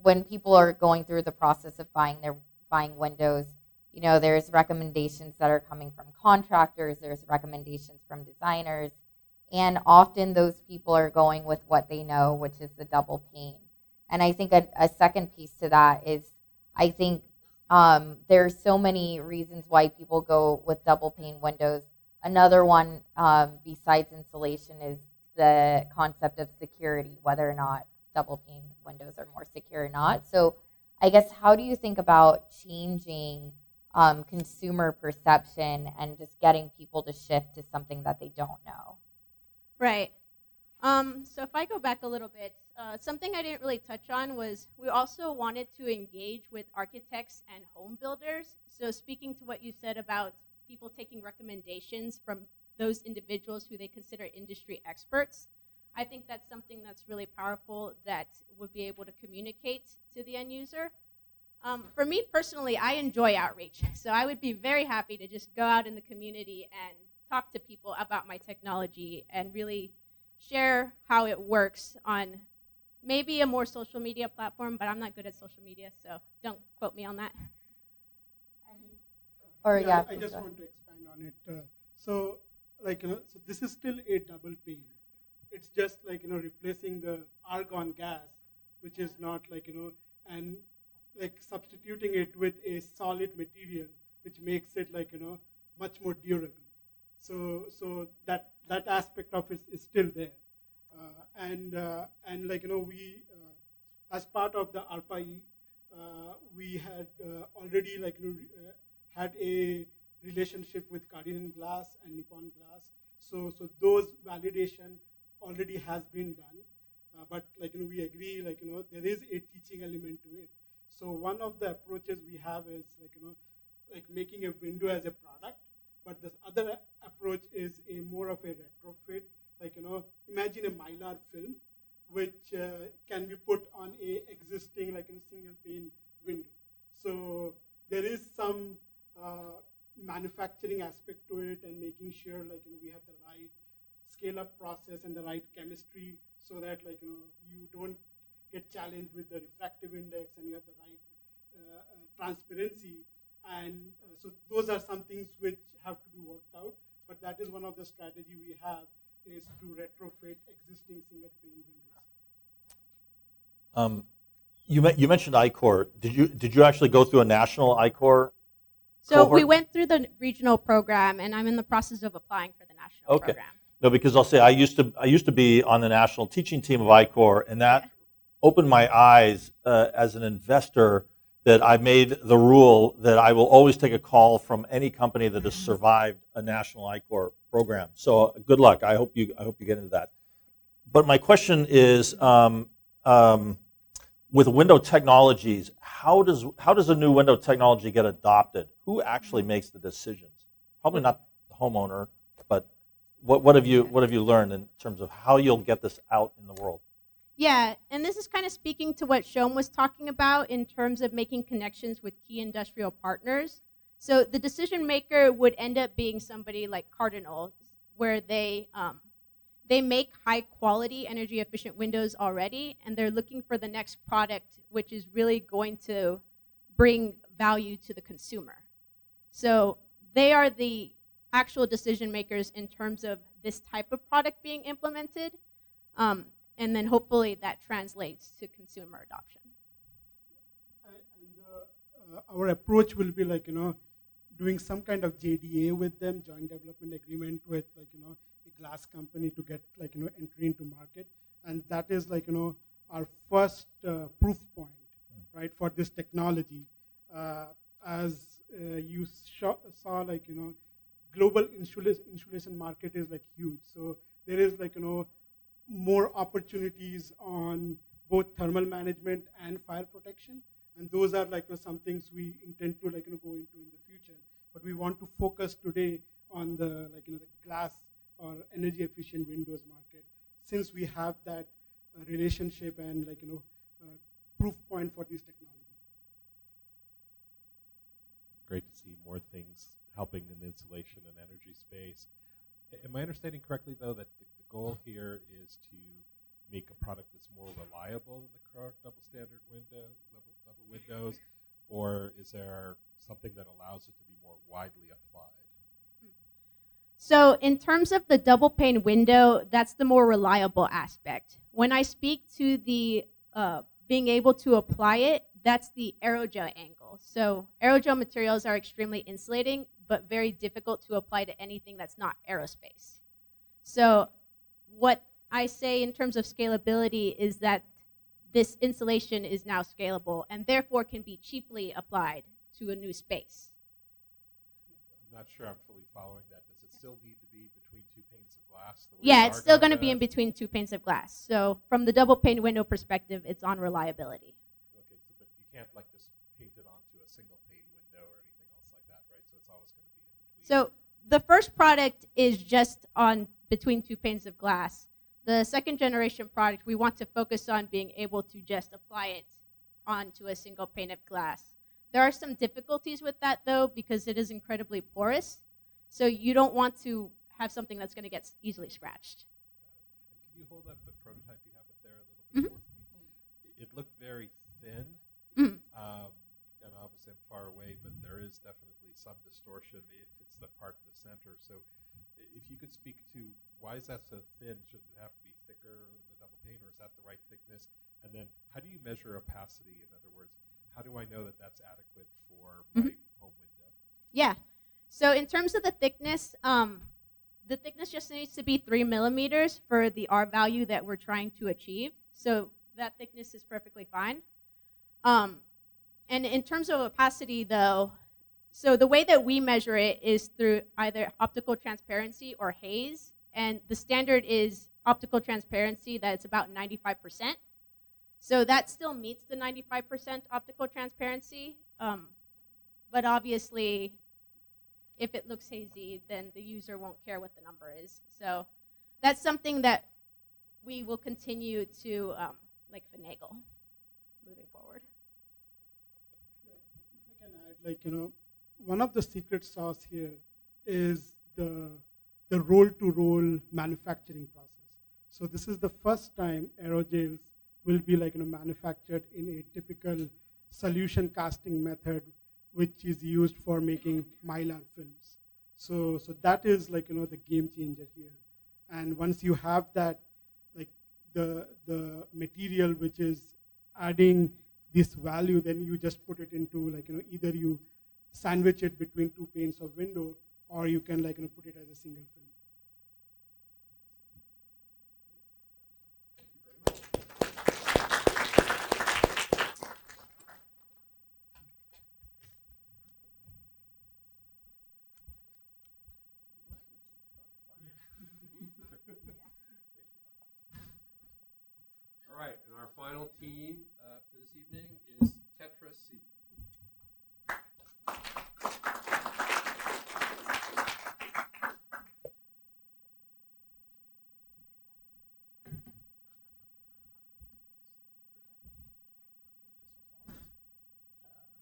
when people are going through the process of buying windows, you know, there's recommendations that are coming from contractors, there's recommendations from designers, and often those people are going with what they know, which is the double pane. And I think a second piece to that is, I think there's so many reasons why people go with double pane windows. Another one besides insulation is the concept of security, whether or not double pane windows are more secure or not. So I guess, how do you think about changing consumer perception and just getting people to shift to something that they don't know? Right. So if I go back a little bit, something I didn't really touch on was we also wanted to engage with architects and home builders. So speaking to what you said about people taking recommendations from those individuals who they consider industry experts, I think that's something that's really powerful that would be able to communicate to the end user. For me personally, I enjoy outreach. So I would be very happy to just go out in the community and talk to people about my technology and really share how it works on maybe a more social media platform, but I'm not good at social media, so don't quote me on that. Or I just want to expand on it. So this is still a double pane. It's just replacing the argon gas, which is not and substituting it with a solid material, which makes it much more durable. So that aspect of it is still there, we as part of the ARPA-E, we had already had a relationship with Cardinal Glass and Nippon Glass. So those validation already has been done, but we agree there is a teaching element to it. So one of the approaches we have is making a window as a product. But this other approach is a more of a retrofit, imagine a mylar film, which can be put on a existing single pane window. So there is some manufacturing aspect to it, and making sure we have the right scale-up process and the right chemistry, so that you don't get challenged with the refractive index, and you have the right transparency. And so those are some things which have to be worked out, but that is one of the strategy we have, is to retrofit existing single pane windows. You mentioned ICOR. Did you actually go through a national ICOR? So we went through the regional program, and I'm in the process of applying for the national program. No, because I'll say I used to be on the national teaching team of I-Corps, and that opened my eyes as an investor that I made the rule that I will always take a call from any company that has survived a national I-Corps program. So good luck. I hope you get into that. But my question is, with window technologies, how does a new window technology get adopted? Who actually makes the decisions? Probably not the homeowner, but what have you learned in terms of how you'll get this out in the world? Yeah, and this is kind of speaking to what Shom was talking about in terms of making connections with key industrial partners. So the decision maker would end up being somebody like Cardinal, where they make high quality energy efficient windows already, and they're looking for the next product which is really going to bring value to the consumer. So they are the actual decision makers in terms of this type of product being implemented, and then hopefully that translates to consumer adoption. And our approach will be like, doing some kind of JDA with them, joint development agreement with like, a glass company to get like, entry into market. And that is like, our first proof point, right, for this technology. As you saw, like, global insulation market is like huge. So there is like, more opportunities on both thermal management and fire protection. And those are like some things we intend to like go into in the future. But we want to focus today on the like the glass or energy efficient windows market, since we have that relationship and like proof point for this technology. Great to see more things helping in the insulation and energy space. Am I understanding correctly, though, that the goal here is to make a product that's more reliable than the current double windows, or is there something that allows it to be more widely applied? So in terms of the double pane window, that's the more reliable aspect. When I speak to the being able to apply it, that's the aerogel angle. So aerogel materials are extremely insulating, but very difficult to apply to anything that's not aerospace. So what I say in terms of scalability is that this insulation is now scalable and therefore can be cheaply applied to a new space. I'm not sure I'm fully following that. Does it still need to be between two panes of glass? Yeah, it's still going to be in between two panes of glass. So from the double pane window perspective, it's on reliability. Okay, so but you can't like just paint it onto a single pane window or anything else like that, right? So it's always going to be in between. So the first product is just on between two panes of glass. The second generation product, we want to focus on being able to just apply it onto a single pane of glass. There are some difficulties with that, though, because it is incredibly porous. So you don't want to have something that's going to get easily scratched. And can you hold up the prototype you have it there a little bit more for me? It looked very thin, and obviously I'm far away, but there is definitely some distortion if it's the part in the center. So if you could speak to why is that so thin? Shouldn't it have to be thicker in the double pane, or is that the right thickness? And then how do you measure opacity? In other words, how do I know that that's adequate for my home window? Yeah. So in terms of the thickness just needs to be 3 millimeters for the R value that we're trying to achieve. So that thickness is perfectly fine. And in terms of opacity, though, so the way that we measure it is through either optical transparency or haze. And the standard is optical transparency, that it's about 95%. So that still meets the 95% optical transparency. But obviously, if it looks hazy, then the user won't care what the number is. So that's something that we will continue to like finagle moving forward. If I can add, like, one of the secret sauce here is the roll-to-roll manufacturing process. So this is the first time aerogels will be like manufactured in a typical solution casting method, which is used for making mylar films. So that is like the game changer here. And once you have that, like the material which is adding this value, then you just put it into like either you sandwich it between two panes of window, or you can like put it as a single film. All right, and our final team for this evening is Tetra C.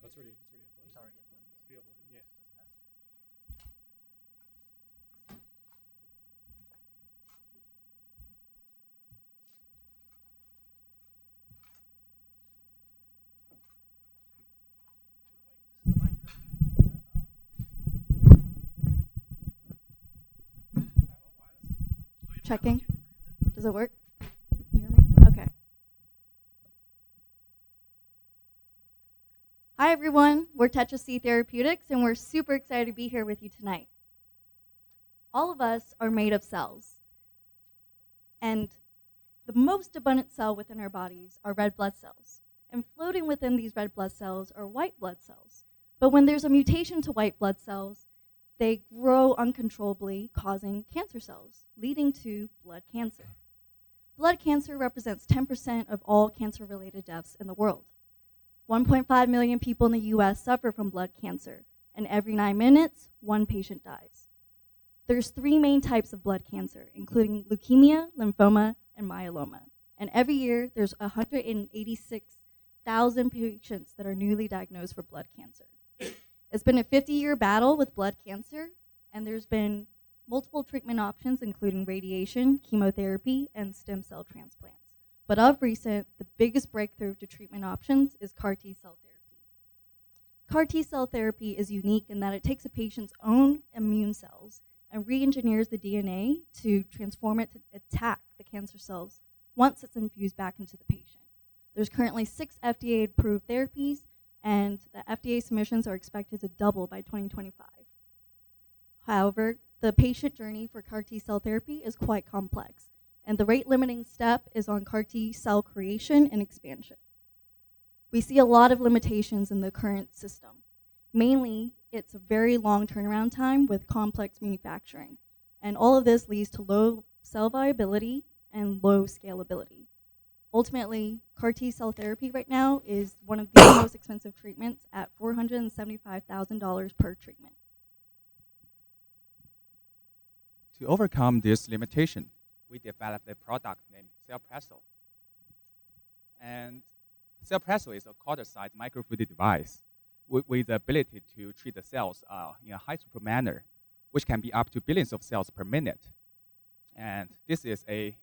It's already uploaded. It's already uploaded. It's be uploaded, yeah. Checking. Does it work? Can you hear me? Okay. Hi, everyone. We're Tetra C Therapeutics, and we're super excited to be here with you tonight. All of us are made of cells. And the most abundant cell within our bodies are red blood cells. And floating within these red blood cells are white blood cells. But when there's a mutation to white blood cells, they grow uncontrollably, causing cancer cells, leading to blood cancer. Blood cancer represents 10% of all cancer-related deaths in the world. 1.5 million people in the US suffer from blood cancer, and every 9 minutes, one patient dies. There's 3 main types of blood cancer, including leukemia, lymphoma, and myeloma. And every year, there's 186,000 patients that are newly diagnosed for blood cancer. It's been a 50-year battle with blood cancer, and there's been multiple treatment options, including radiation, chemotherapy, and stem cell transplants. But of recent, the biggest breakthrough to treatment options is CAR T-cell therapy. CAR T-cell therapy is unique in that it takes a patient's own immune cells and re-engineers the DNA to transform it to attack the cancer cells once it's infused back into the patient. There's currently 6 FDA-approved therapies, and the FDA submissions are expected to double by 2025. However, the patient journey for CAR T-cell therapy is quite complex, and the rate-limiting step is on CAR T-cell creation and expansion. We see a lot of limitations in the current system. Mainly, it's a very long turnaround time with complex manufacturing, and all of this leads to low cell viability and low scalability. Ultimately, CAR T-cell therapy right now is one of the most expensive treatments at $475,000 per treatment. To overcome this limitation, we developed a product named CellPresso. And CellPresso is a quarter-sized microfluidic device with the ability to treat the cells in a high throughput manner, which can be up to billions of cells per minute. And this is a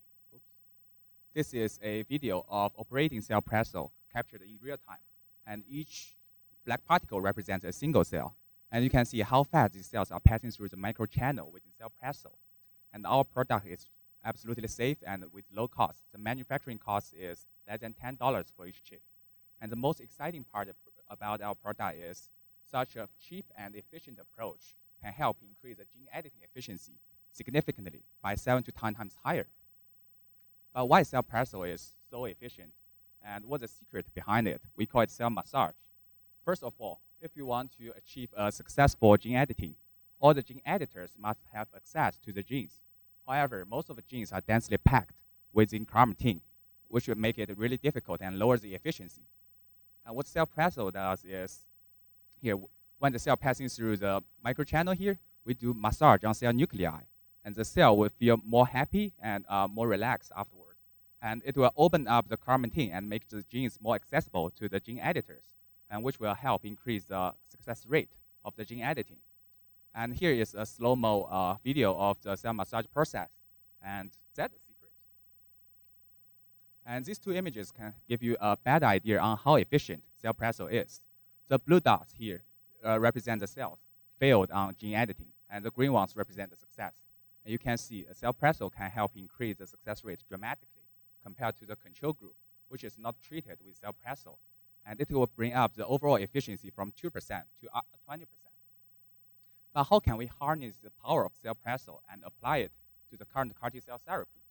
video of operating CellPresso captured in real time. And each black particle represents a single cell. And you can see how fast these cells are passing through the microchannel within CellPresso. And our product is absolutely safe and with low cost. The manufacturing cost is less than $10 for each chip. And the most exciting part about our product is such a cheap and efficient approach can help increase the gene editing efficiency significantly by 7 to 10 times higher. But why CellPresso is so efficient and what's the secret behind it? We call it cell massage. First of all, if you want to achieve a successful gene editing, all the gene editors must have access to the genes. However, most of the genes are densely packed within chromatin, which would make it really difficult and lowers the efficiency. And what CellPresso does is, here, when the cell passing through the microchannel here, we do massage on cell nuclei, and the cell will feel more happy and more relaxed afterwards. And it will open up the chromatin and make the genes more accessible to the gene editors, and which will help increase the success rate of the gene editing. And here is a slow-mo video of the cell massage process, and that's the secret. And these 2 images can give you a better idea on how efficient CellPresso is. The blue dots here represent the cells failed on gene editing, and the green ones represent the success. And you can see CellPresso can help increase the success rate dramatically compared to the control group, which is not treated with CellPresso. And it will bring up the overall efficiency from 2% to 20%. But how can we harness the power of CellPresso and apply it to the current CAR T-cell therapy?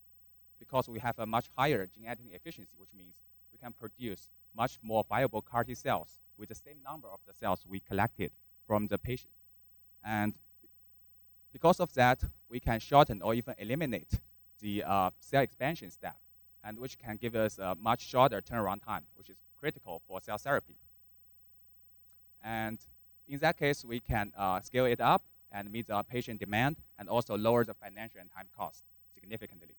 Because we have a much higher gene editing efficiency, which means we can produce much more viable CAR T-cells with the same number of the cells we collected from the patient. And because of that, we can shorten or even eliminate the cell expansion step, and which can give us a much shorter turnaround time, which is critical for cell therapy. And in that case, we can scale it up and meet the patient demand and also lower the financial and time cost significantly.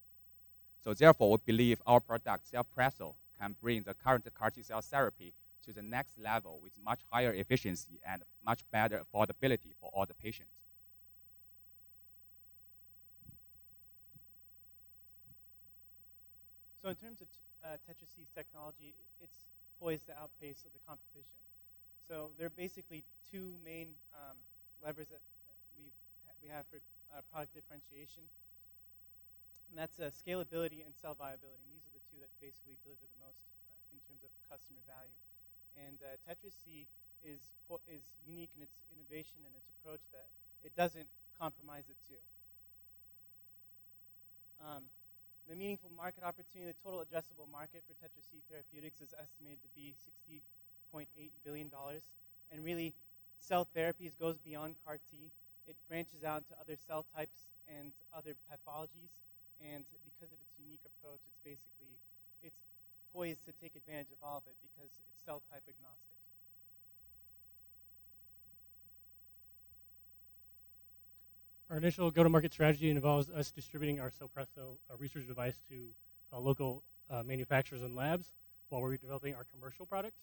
So therefore, we believe our product, CellPresso, can bring the current CAR T-cell therapy to the next level with much higher efficiency and much better affordability for all the patients. So in terms of Tetra C's technology, it's poised to outpace the competition. So there are basically two main levers that we have for product differentiation, and that's scalability and cell viability. And these are the two that basically deliver the most in terms of customer value. And Tetra C is unique in its innovation and its approach that it doesn't compromise the two. The meaningful market opportunity, the total addressable market for Tetra C Therapeutics is estimated to be $60.8 billion. And really, cell therapies goes beyond CAR T. It branches out into other cell types and other pathologies. And because of its unique approach, it's poised to take advantage of all of it because it's cell type agnostic. Our initial go-to-market strategy involves us distributing our CellPresso research device to local manufacturers and labs while we're developing our commercial product.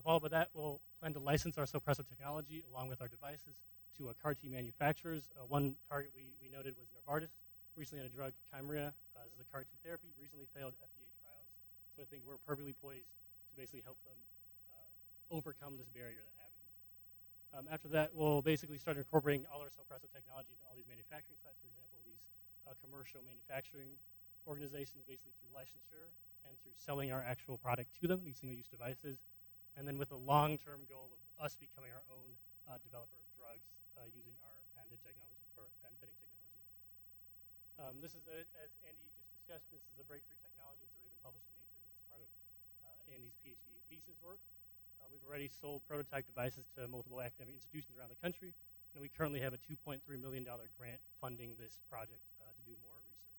Followed by that, we'll plan to license our CellPresso technology along with our devices to CAR T manufacturers. One target we noted was Novartis, recently had a drug, Kymriah. This is a CAR T therapy, recently failed FDA trials. So I think we're perfectly poised to basically help them overcome this barrier that happened. After that, we'll basically start incorporating all our CellPresso technology into all these manufacturing sites. For example, these commercial manufacturing organizations, basically through licensure and through selling our actual product to them, these single-use devices, and then with a long-term goal of us becoming our own developer of drugs using our patented technology or patent-pending technology. This is, as Andy just discussed, this is a breakthrough technology. It's already been published in Nature. This is part of Andy's PhD thesis work. We've already sold prototype devices to multiple academic institutions around the country, and we currently have a $2.3 million grant funding this project to do more research.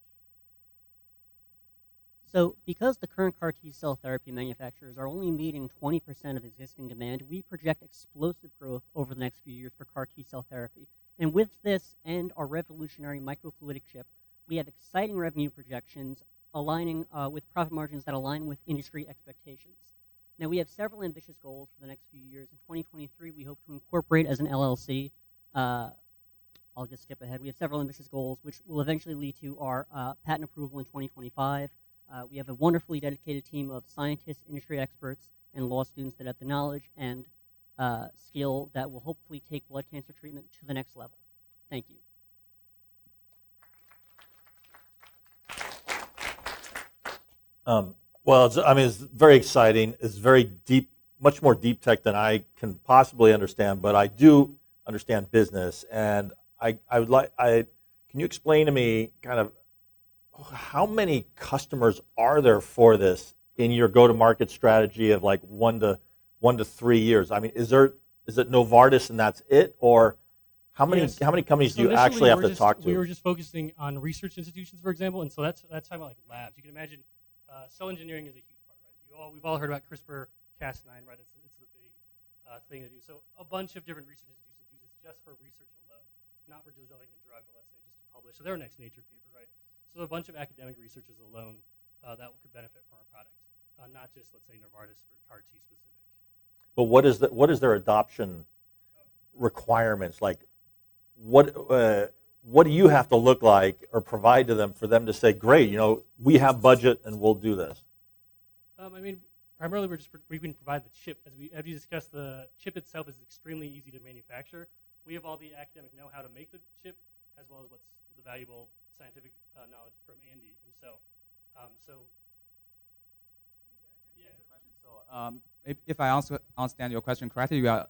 So because the current CAR T-cell therapy manufacturers are only meeting 20% of existing demand, we project explosive growth over the next few years for CAR T-cell therapy. And with this and our revolutionary microfluidic chip, we have exciting revenue projections aligning with profit margins that align with industry expectations. Now, we have several ambitious goals for the next few years. In 2023, we hope to incorporate as an LLC. I'll just skip ahead. We have several ambitious goals, which will eventually lead to our patent approval in 2025. We have a wonderfully dedicated team of scientists, industry experts, and law students that have the knowledge and skill that will hopefully take blood cancer treatment to the next level. Thank you. Well, it's very exciting. It's very deep, much more deep tech than I can possibly understand, but I do understand business. And I would like, can you explain to me kind of how many customers are there for this in your go-to-market strategy of like 1 to 3 years? I mean, is it Novartis and that's it, or how many companies do you actually have to talk to? We were just focusing on research institutions, for example, and so that's talking about like labs. You can imagine. Cell engineering is a huge part, right? We've all heard about CRISPR-Cas9, right? It's the big thing to do. So a bunch of different research institutions use this just for research alone, not for developing a drug, but let's say just to publish. So their next Nature paper, right? So a bunch of academic researchers alone that could benefit from our product, not just let's say Novartis for CAR T specific. But what is their adoption requirements? Like, what do you have to look like or provide to them for them to say, great, we have budget and we'll do this? I mean, primarily we can provide the chip. As you discussed, the chip itself is extremely easy to manufacture. We have all the academic know-how to make the chip, as well as what's the valuable scientific knowledge from Andy himself. If I understand your question correctly, you are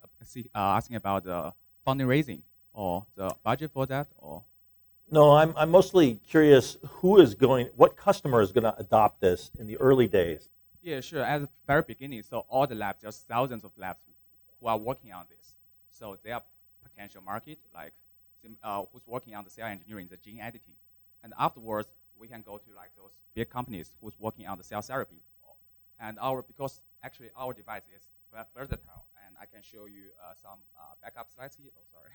asking about the funding raising or the budget for that, or? No, I'm mostly curious what customer is going to adopt this in the early days? Yeah, sure. At the very beginning, so all the labs, there's thousands of labs who are working on this. So they are potential market, like who's working on the cell engineering, the gene editing. And afterwards, we can go to like those big companies who's working on the cell therapy. And because actually our device is versatile, and I can show you some backup slides here. Oh, sorry.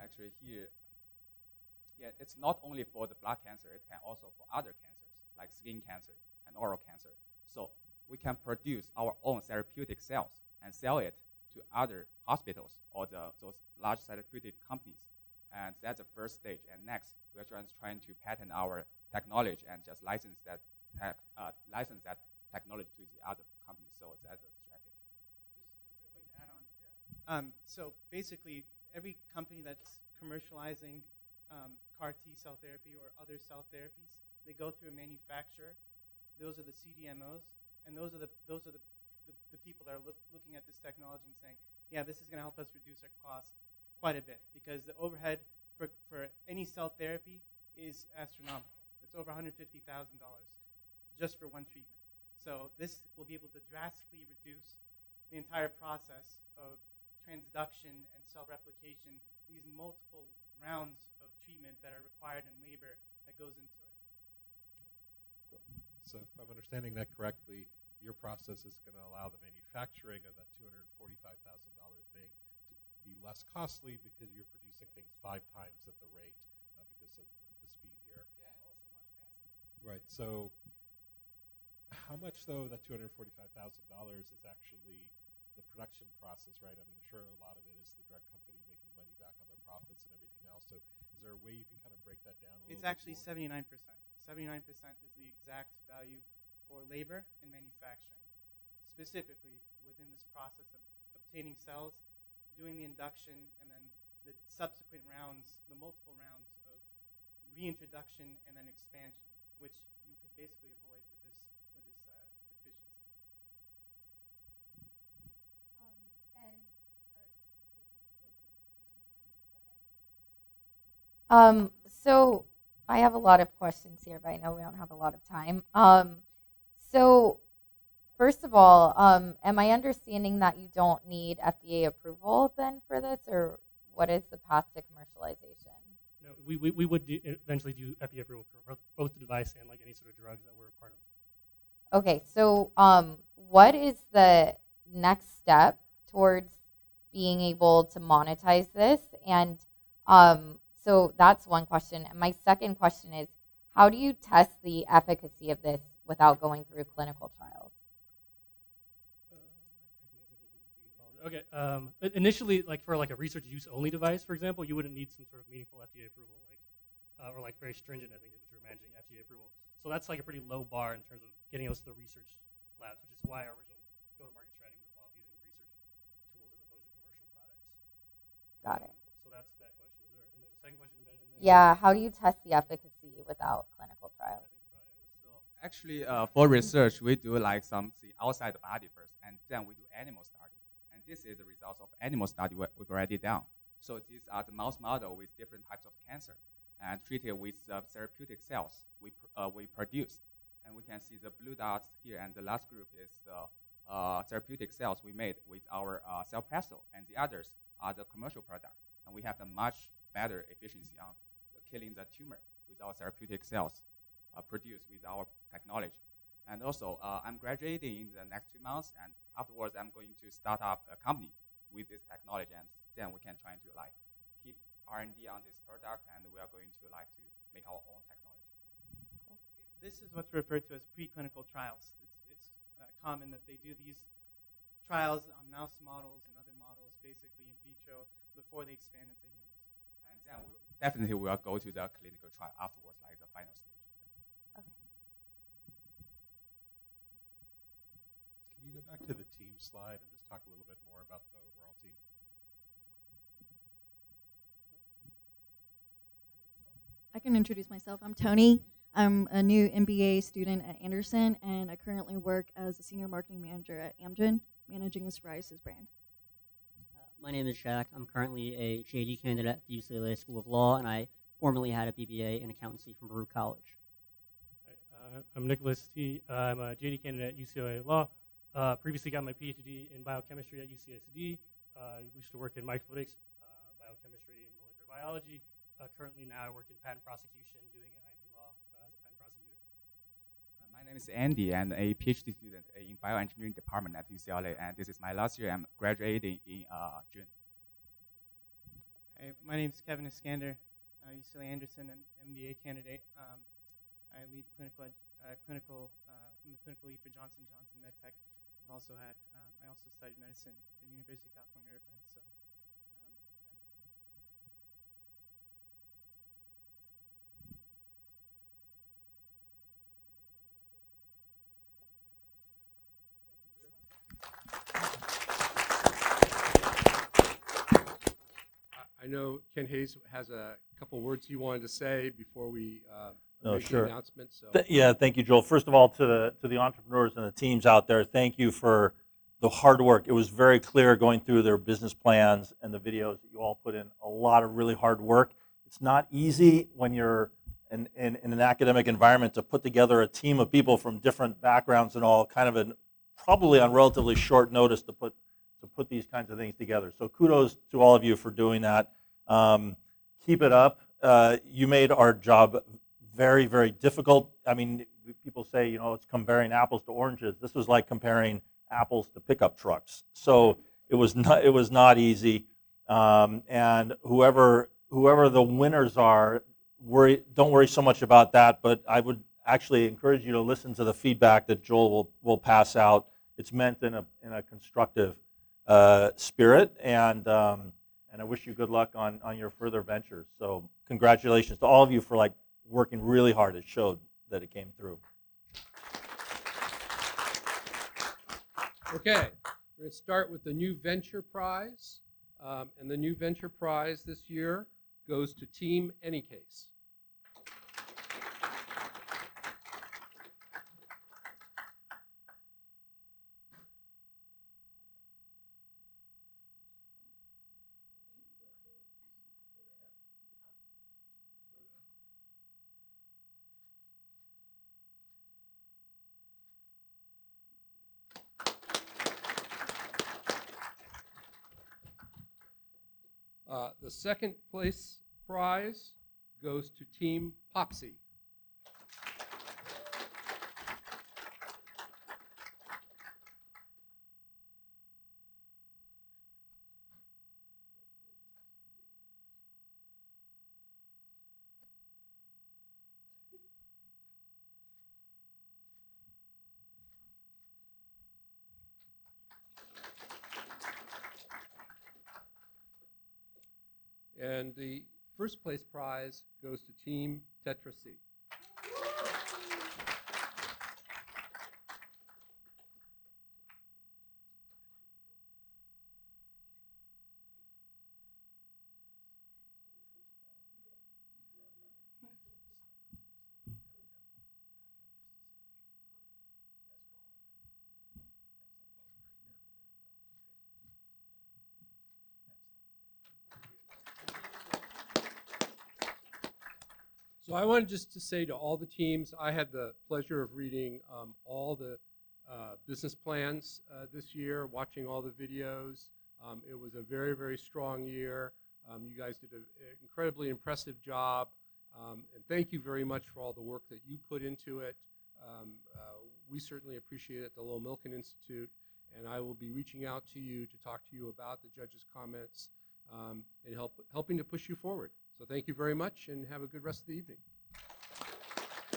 Actually here, yeah, it's not only for the blood cancer, it can also for other cancers, like skin cancer and oral cancer. So we can produce our own therapeutic cells and sell it to other hospitals or those large therapeutic companies. And that's the first stage. And next, we're just trying to patent our technology and just license that technology to the other companies. So that's a strategy. Just a quick add-on. So basically, every company that's commercializing CAR T cell therapy or other cell therapies, they go through a manufacturer. Those are the CDMOs, and those are the people that are looking at this technology and saying, yeah, this is going to help us reduce our cost quite a bit, because the overhead for any cell therapy is astronomical. It's over $150,000 just for one treatment. So this will be able to drastically reduce the entire process of transduction and cell replication, these multiple rounds of treatment that are required in labor that goes into it. So if I'm understanding that correctly, your process is going to allow the manufacturing of that $245,000 thing to be less costly because you're producing things 5 times at the rate because of the speed here. Yeah, also much faster. Right. So how much, though, that $245,000 is actually the production process, right? I mean, sure, a lot of it is the drug company making money back on their profits and everything else. So is there a way you can kind of break that down a little bit? It's actually more? 79%. 79% is the exact value for labor and manufacturing. Specifically, within this process of obtaining cells, doing the induction, and then the subsequent rounds, the multiple rounds of reintroduction and then expansion, which you could basically avoid with this efficiency. So I have a lot of questions here, but I know we don't have a lot of time. So first of all, am I understanding that you don't need FDA approval then for this, or what is the path to commercialization? No, we would eventually do FDA approval for both the device and like any sort of drugs that we're a part of. Okay, so what is the next step towards being able to monetize this? And so that's one question. And my second question is, how do you test the efficacy of this without going through clinical trials? Okay. Initially, like for like a research use only device, for example, you wouldn't need some sort of meaningful FDA approval, like or like very stringent, I think, if you're managing FDA approval. So that's like a pretty low bar in terms of getting us to the research labs, which is why our original go-to-market strategy would involve using research tools as opposed to commercial products. Got it. So that's that question. And there's a second question embedded in there? Yeah, how do you test the efficacy without clinical trials? So actually, for research, we do like something outside the body first, and then we do animal study. And this is the results of animal study we've already done. So these are the mouse model with different types of cancer, and treated with therapeutic cells we produced. And we can see the blue dots here, and the last group is the therapeutic cells we made with our cell presso, and the others are the commercial product. And we have a much better efficiency on killing the tumor with our therapeutic cells produced with our technology. And also, I'm graduating in the next 2 months, and afterwards, I'm going to start up a company with this technology, and then we can try to like keep R&D on this product, and we are going to like to make our own technology. This is what's referred to as preclinical trials. It's common that they do these trials on mouse models and other models, basically in vitro, before they expand into humans. And then definitely we will go to the clinical trial afterwards, like the final stage. Okay. Can you go back to the team slide and just talk a little bit more about the overall team? I can introduce myself. I'm Tony. I'm a new MBA student at Anderson, and I currently work as a senior marketing manager at Amgen, managing the psoriasis brand. My name is Shaq. I'm currently a JD candidate at the UCLA School of Law, and I formerly had a BBA in accountancy from Baruch College. I'm Nicholas T. I'm a JD candidate at UCLA Law. Previously got my PhD in biochemistry at UCSD. Used to work in microfluidics, biochemistry, and molecular biology. Currently now I work in patent prosecution, doing an IP law as a My name is Andy, and a PhD student in bioengineering department at UCLA, and this is my last year. I'm graduating in June. Hi, my name is Kevin Iskander, UCLA Anderson, an MBA candidate. I lead I'm the clinical lead for Johnson & Johnson MedTech. I also studied medicine at the University of California, Irvine. So, I know Ken Hayes has a couple words he wanted to say before we make Sure. the announcement. So. Yeah, thank you, Joel. First of all, to the entrepreneurs and the teams out there, thank you for the hard work. It was very clear going through their business plans and the videos that you all put in a lot of really hard work. It's not easy when you're in an academic environment to put together a team of people from different backgrounds and all, kind of probably on relatively short notice to put these kinds of things together. So kudos to all of you for doing that. Keep it up. You made our job very, very difficult. I mean, people say, it's comparing apples to oranges. This was like comparing apples to pickup trucks. So it was not easy. And whoever the winners are, don't worry so much about that. But I would actually encourage you to listen to the feedback that Joel will pass out. It's meant in a constructive spirit, and I wish you good luck on your further ventures. So congratulations to all of you for working really hard. It showed that it came through. Okay, we're going to start with the New Venture Prize. And the New Venture Prize this year goes to Team Anycase. The second place prize goes to Team Popsy. And the first place prize goes to Team Tetra C. So I wanted just to say to all the teams, I had the pleasure of reading all the business plans this year, watching all the videos. It was a very, very strong year. You guys did an incredibly impressive job. And thank you very much for all the work that you put into it. We certainly appreciate it at the Lowell Milken Institute. And I will be reaching out to you to talk to you about the judges' comments and helping to push you forward. So thank you very much, and have a good rest of the evening.